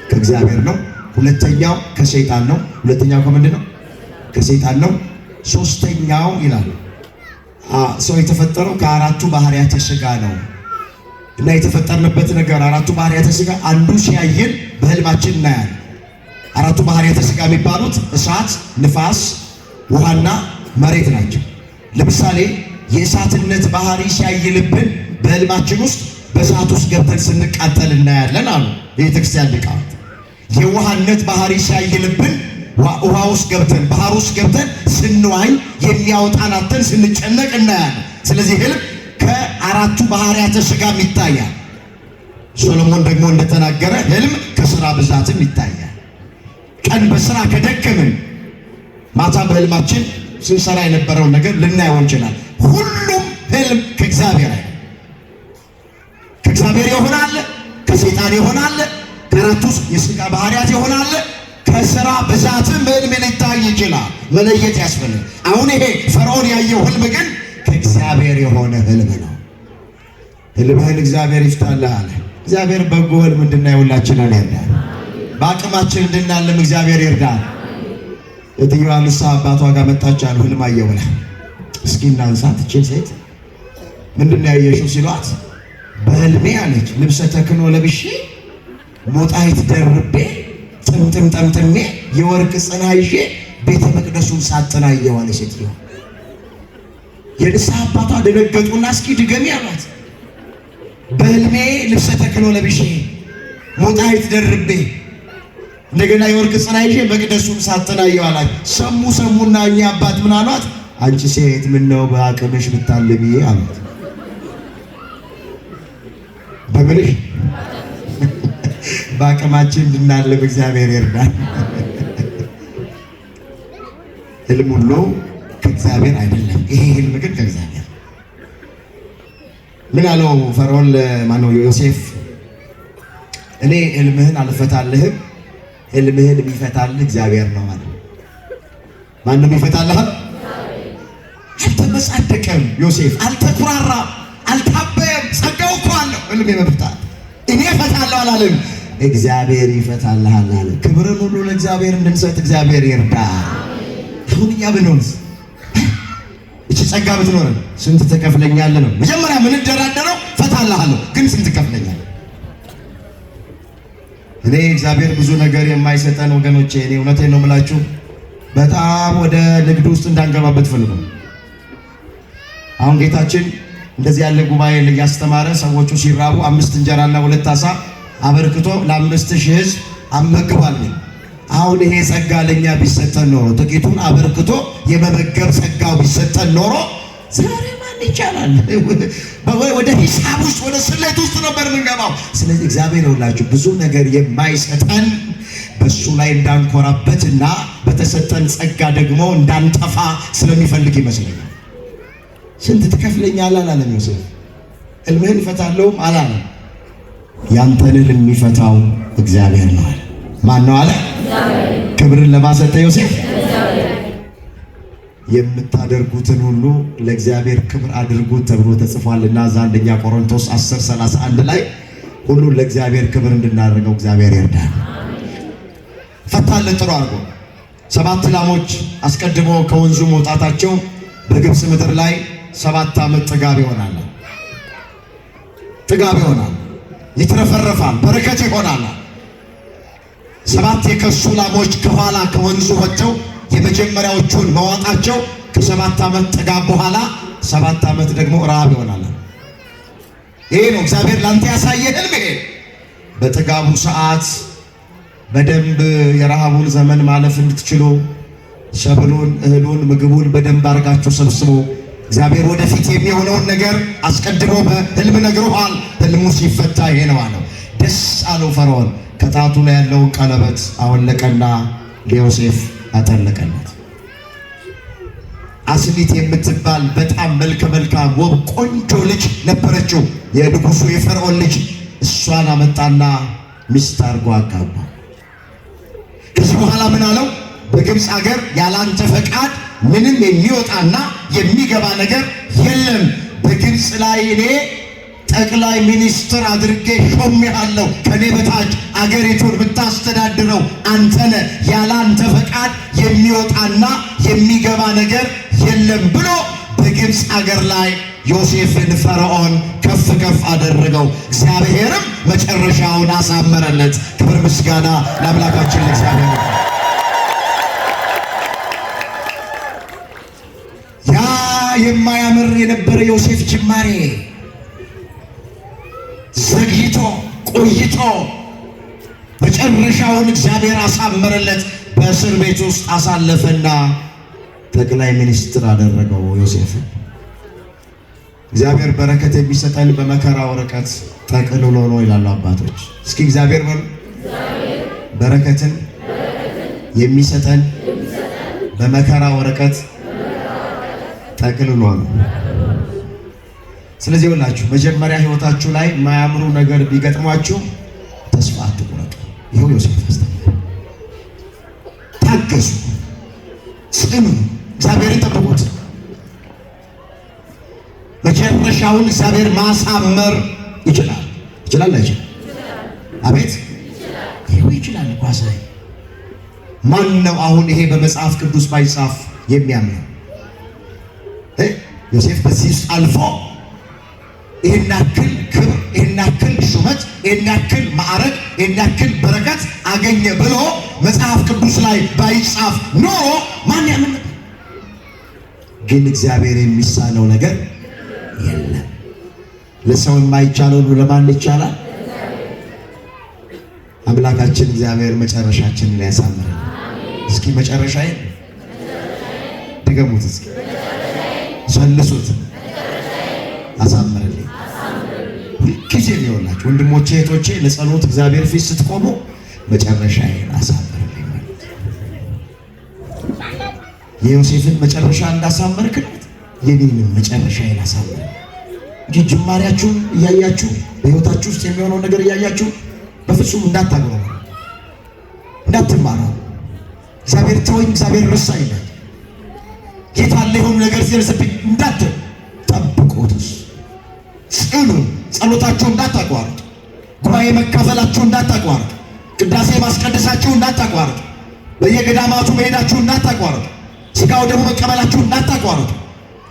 ከእግዚአብሔር ነው። ሁለተኛው ከሰይጣን ነው። ሁለተኛው ከምንድን ነው? ከሰይጣን ነው። ሶስተኛው ይላል ሰው የተፈጠረው ከአራቱ ባህሪያተ ሥጋ ነው እና የተፈጠርንበት ነገር አራቱ ባህሪያተ ሥጋ አንዱ ሲያየን በህልማችን እናያለን። አራቱ ባህሪያተ ሥጋ የሚባሉት እሳት፣ ንፋስ፣ ውሃና መሬት ናቸው። ለምሳሌ የእሳትነት ባህሪ ሲያይልብን በህልማችን ውስጥ በእሳት ውስጥ ገብተን ስንቃጠል እናያለን አሉ የቤተክርስቲያን ሊቃውንት። የውሃነት ባህሪ ሲያይልብን ውሃ ውስጥ ገብተን ባህር ውስጥ ገብተን ስንዋኝ የሚያወጣን አጥተን ስንጨነቅ እናያለን። ስለዚህ ህልም ከአራቱ ባህሪያተ ሥጋም ይታያል። ሶሎሞን ደግሞ እንደተናገረ ህልም ከስራ ብዛትም ይታያል። ቀን በስራ ከደከምን ማታ በህልማችን ስንሰራ የነበረውን ነገር ልናየው እንችላል። ሁሉም ህልም ከእግዚአብሔር አይደለም። ከእግዚአብሔር ይሆናል፣ ከሰይጣን ይሆናል፣ ከአራቱ የሥጋ ባህሪያት ይሆናል። ከስራ ብዛትም በህልም ሊታይ ይችላል። መለየት ያስፈልጋል። አሁን ይሄ ፈርዖን ያየው ህልም ግን ከእግዚአብሔር የሆነ ህልም ነው። ህልምህን እግዚአብሔር ይፍታልህ አለ። እግዚአብሔር በጎ ህልም እንድናይ ሁላችንን ይርዳል። በአቅማችን እንድናለም እግዚአብሔር ይርዳል። እትየዋ ንስሐ አባቷ ጋር መጣች አሉ ህልም አየሁ ብላ። እስኪ እናንሳት እችን ሴት ምንድን ነው ያየሽው ሲሏት፣ በህልሜ አለች ልብሰ ተክህኖ ለብሼ ሞጣይት ደርቤ ጥምጥም ጠምጥሜ የወርቅ ጽና ይዤ ቤተ መቅደሱን ሳጥና አየሁ አለች ሴትየዋ። የንስሐ አባቷ ደነገጡና እስኪ ድገሚ አሏት። በህልሜ ልብሰ ተክህኖ ለብሼ ሞጣይት ደርቤ እንደገና የወርቅ ጽና ይዤ መቅደሱን ሳጥና አየሁ አላት። ሰሙና እኛ አባት ምን አሏት? አንቺ ሴት ምን ነው በአቅምሽ ብታልሚ አሏት። በምንሽ በአቅማችን እንድናለም እግዚአብሔር ይርዳል። ህልም ሁሉ ከእግዚአብሔር አይደለም። ይሄ ህልም ግን ከእግዚአብሔር። ምን አለው ፈርዖን ለማነው ዮሴፍ? እኔ ህልምህን አልፈታልህም፣ ህልምህን የሚፈታልህ እግዚአብሔር ነው ማለት ነው። ማንም ይፈታልህ? አልተመጻደቀም ዮሴፍ፣ አልተኩራራም፣ አልታበየም። ጸጋው እኮ አለው ህልም የመፍታት። እኔ እፈታለሁ አላለም፣ እግዚአብሔር ይፈታልሃል አለ። ክብርን ሁሉ ለእግዚአብሔር እንድንሰጥ እግዚአብሔር ይርዳል። አሁን እኛ ብንሆንስ እቺ ጸጋ ብትኖረን ስንት ትከፍለኛለህ ነው መጀመሪያ ምን እንደራደረው። እፈታልሃለሁ ግን ስንት ትከፍለኛለህ? እኔ እግዚአብሔር ብዙ ነገር የማይሰጠን ወገኖቼ፣ እኔ እውነቴን ነው የምላችሁ፣ በጣም ወደ ንግድ ውስጥ እንዳንገባበት ፈልጉ። አሁን ጌታችን እንደዚህ ያለ ጉባኤ እያስተማረ ሰዎቹ ሲራቡ 5 እንጀራና 2 ዓሣ አበርክቶ ለ5000 ሕዝብ አመግቧል። አሁን ይሄ ጸጋ ለኛ ቢሰጠን ኖሮ ጥቂቱን አበርክቶ የመመገብ ጸጋው ቢሰጠን ኖሮ ዛሬ ማን ይቻላል? ወደ ሂሳብ ውስጥ ወደ ስሌት ውስጥ ነበር የምንገባው። ስለዚህ እግዚአብሔር ይውላችሁ ብዙ ነገር የማይሰጠን በሱ ላይ እንዳንኮራበትና በተሰጠን ጸጋ ደግሞ እንዳንጠፋ ስለሚፈልግ ይመስለኛል። ስንት ትከፍለኛለህ አላለም ዮሴፍ። ህልምህን እፈታለሁም አላለም። ያንተን ህልም የሚፈታው እግዚአብሔር ነው አለ። ማን ነው አለ? ክብርን ለማሰጠ ዮሴፍ የምታደርጉትን ሁሉ ለእግዚአብሔር ክብር አድርጉት ተብሎ ተጽፏልና እዛ አንደኛ ቆሮንቶስ 10:31 ላይ ሁሉን ለእግዚአብሔር ክብር እንድናደርገው እግዚአብሔር ይርዳል። ፈታልን ጥሩ አድርጎ 7 ላሞች አስቀድሞ ከወንዙ መውጣታቸው በግብፅ ምድር ላይ 7 ዓመት ጥጋብ ይሆናል። ጥጋብ ይሆናል፣ ይትረፈረፋል፣ በረከት ይሆናል። 7 የከሱ ላሞች ከኋላ ከወንዙ ወጥተው የመጀመሪያዎቹን መዋጣቸው ከ7 ዓመት ጥጋብ በኋላ 7 ዓመት ደግሞ ረሃብ ይሆናል። ይሄ ነው እግዚአብሔር ላንተ ያሳየ ህልም። ይሄ በጥጋቡ ሰዓት በደንብ የረሃቡን ዘመን ማለፍ እንድትችሉ ሰብሉን፣ እህሉን፣ ምግቡን በደንብ አድርጋችሁ ሰብስቦ እግዚአብሔር ወደፊት የሚሆነውን ነገር አስቀድሞ በህልም ነግሮሃል። ህልሙ ሲፈታ ይሄ ነው አለው። ደስ አለው ፈርዖን። ከጣቱ ላይ ያለውን ቀለበት አወለቀና ለዮሴፍ አጠለቀለት። አስሊት የምትባል በጣም መልከ መልካም ውብ ቆንጆ ልጅ ነበረችው፣ የንጉሱ የፈርዖን ልጅ። እሷን አመጣና ሚስት አድርጎ አጋባ። ከዚህ በኋላ ምን አለው? በግብፅ ሀገር ያላንተ ፈቃድ ምንም የሚወጣና የሚገባ ነገር የለም። በግብፅ ላይ እኔ ጠቅላይ ሚኒስትር አድርጌ ሾሜሃለሁ፣ ከኔ በታች አገሪቱን ብታስተዳድረው አንተነ፣ ያለ አንተ ፈቃድ የሚወጣና የሚገባ ነገር የለም ብሎ በግብፅ አገር ላይ ዮሴፍን ፈርዖን ከፍ ከፍ አደረገው። እግዚአብሔርም መጨረሻውን አሳመረለት። ክብር ምስጋና ለአምላካችን ለእግዚአብሔር። ያ የማያምር የነበረ ዮሴፍ ጅማሬ ዘግይቶ ቆይቶ መጨረሻውን እግዚአብሔር አሳመረለት። በእስር ቤት ውስጥ አሳለፈና ጠቅላይ ሚኒስትር አደረገው ዮሴፍን። እግዚአብሔር በረከት የሚሰጠን በመከራ ወረቀት ጠቅልሎ ነው ይላሉ አባቶች። እስኪ እግዚአብሔር በሉ። በረከትን የሚሰጠን በመከራ ወረቀት ጠቅልሎ ነው። ስለዚህ ሁላችሁ መጀመሪያ ህይወታችሁ ላይ የማያምሩ ነገር ቢገጥሟችሁ ተስፋ አትቁረጡ። ይኸው ዮሴፍ አስተማረ። ታገሱ፣ ጽኑ፣ እግዚአብሔርን ጠብቁት። መጨረሻውን እግዚአብሔር ማሳመር ይችላል። ይችላል አይችልም? አቤት ይኸው ይችላል። ኳሳይ ማን ነው አሁን ይሄ በመጽሐፍ ቅዱስ ባይጻፍ የሚያምነው? ዮሴፍ በዚህ ውስጥ አልፎ ይሄን ያክል ክብር፣ ይሄን ያክል ሹመት፣ ይሄን ያክል ማዕረግ፣ ይሄን ያክል በረከት አገኘ ብሎ መጽሐፍ ቅዱስ ላይ ባይጻፍ ኖሮ ማን ያምን? ግን እግዚአብሔር የሚሳነው ነገር የለም። ለሰው የማይቻለው ነው ለማን ይቻላል? አምላካችን እግዚአብሔር መጨረሻችንን ያሳምረን። እስኪ መጨረሻዬ ድገሙት፣ እስኪ ሰልሱት፣ አሳምረልኝ። ሁልጊዜ ይኸውላችሁ ወንድሞቼ እህቶቼ፣ ለጸሎት እግዚአብሔር ፊት ስትቆሙ መጨረሻዬን አሳምረልኝ ማለት የዮሴፍን መጨረሻ እንዳሳመርክለት የኔንም መጨረሻዬን አሳምር እንጂ ጅማሬያችሁን እያያችሁ በሕይወታችሁ ውስጥ የሚሆነው ነገር እያያችሁ በፍጹም እንዳታገሩ፣ እንዳትማሩ። እግዚአብሔር ተወኝ፣ እግዚአብሔር ረሳኝ፣ ጌታ ለሆነ ነገር ሲደርስብኝ እንዳትል ጠብቁት። ጽኑ፣ ጸሎታችሁን እንዳታቋርጡ፣ ጉባኤ መካፈላችሁን እንዳታቋርጡ፣ ቅዳሴ ማስቀደሳችሁን እንዳታቋርጡ፣ በየገዳማቱ መሄዳችሁን እንዳታቋርጡ፣ ሥጋው ደግሞ መቀበላችሁን እንዳታቋርጡ፣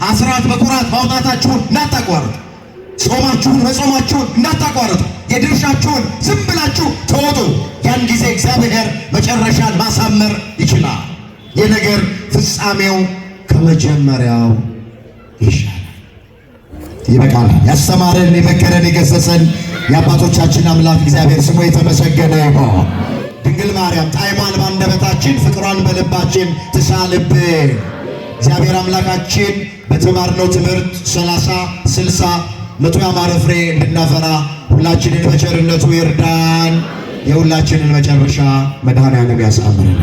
አስራት በኩራት ማውጣታችሁን እንዳታቋርጡ፣ ጾማችሁን መጾማችሁን እንዳታቋርጡ፣ የድርሻችሁን ዝም ብላችሁ ተወጡ። ያን ጊዜ እግዚአብሔር መጨረሻን ማሳመር ይችላል። የነገር ፍጻሜው ከመጀመሪያው ይሻላል። ይበቃል። ያስተማረን የመከረን የገሰጸን የአባቶቻችን አምላክ እግዚአብሔር ስሙ የተመሰገነ ይሁን። ድንግል ማርያም ጣዕሟን በአንደበታችን ፍቅሯን በልባችን ትሳልብን። እግዚአብሔር አምላካችን በተማርነው ትምህርት 30፣ 60፣ 100 ያማረ ፍሬ እንድናፈራ ሁላችንን በቸርነቱ ይርዳን። የሁላችንን መጨረሻ መድኃኔዓለም ያሳምረን።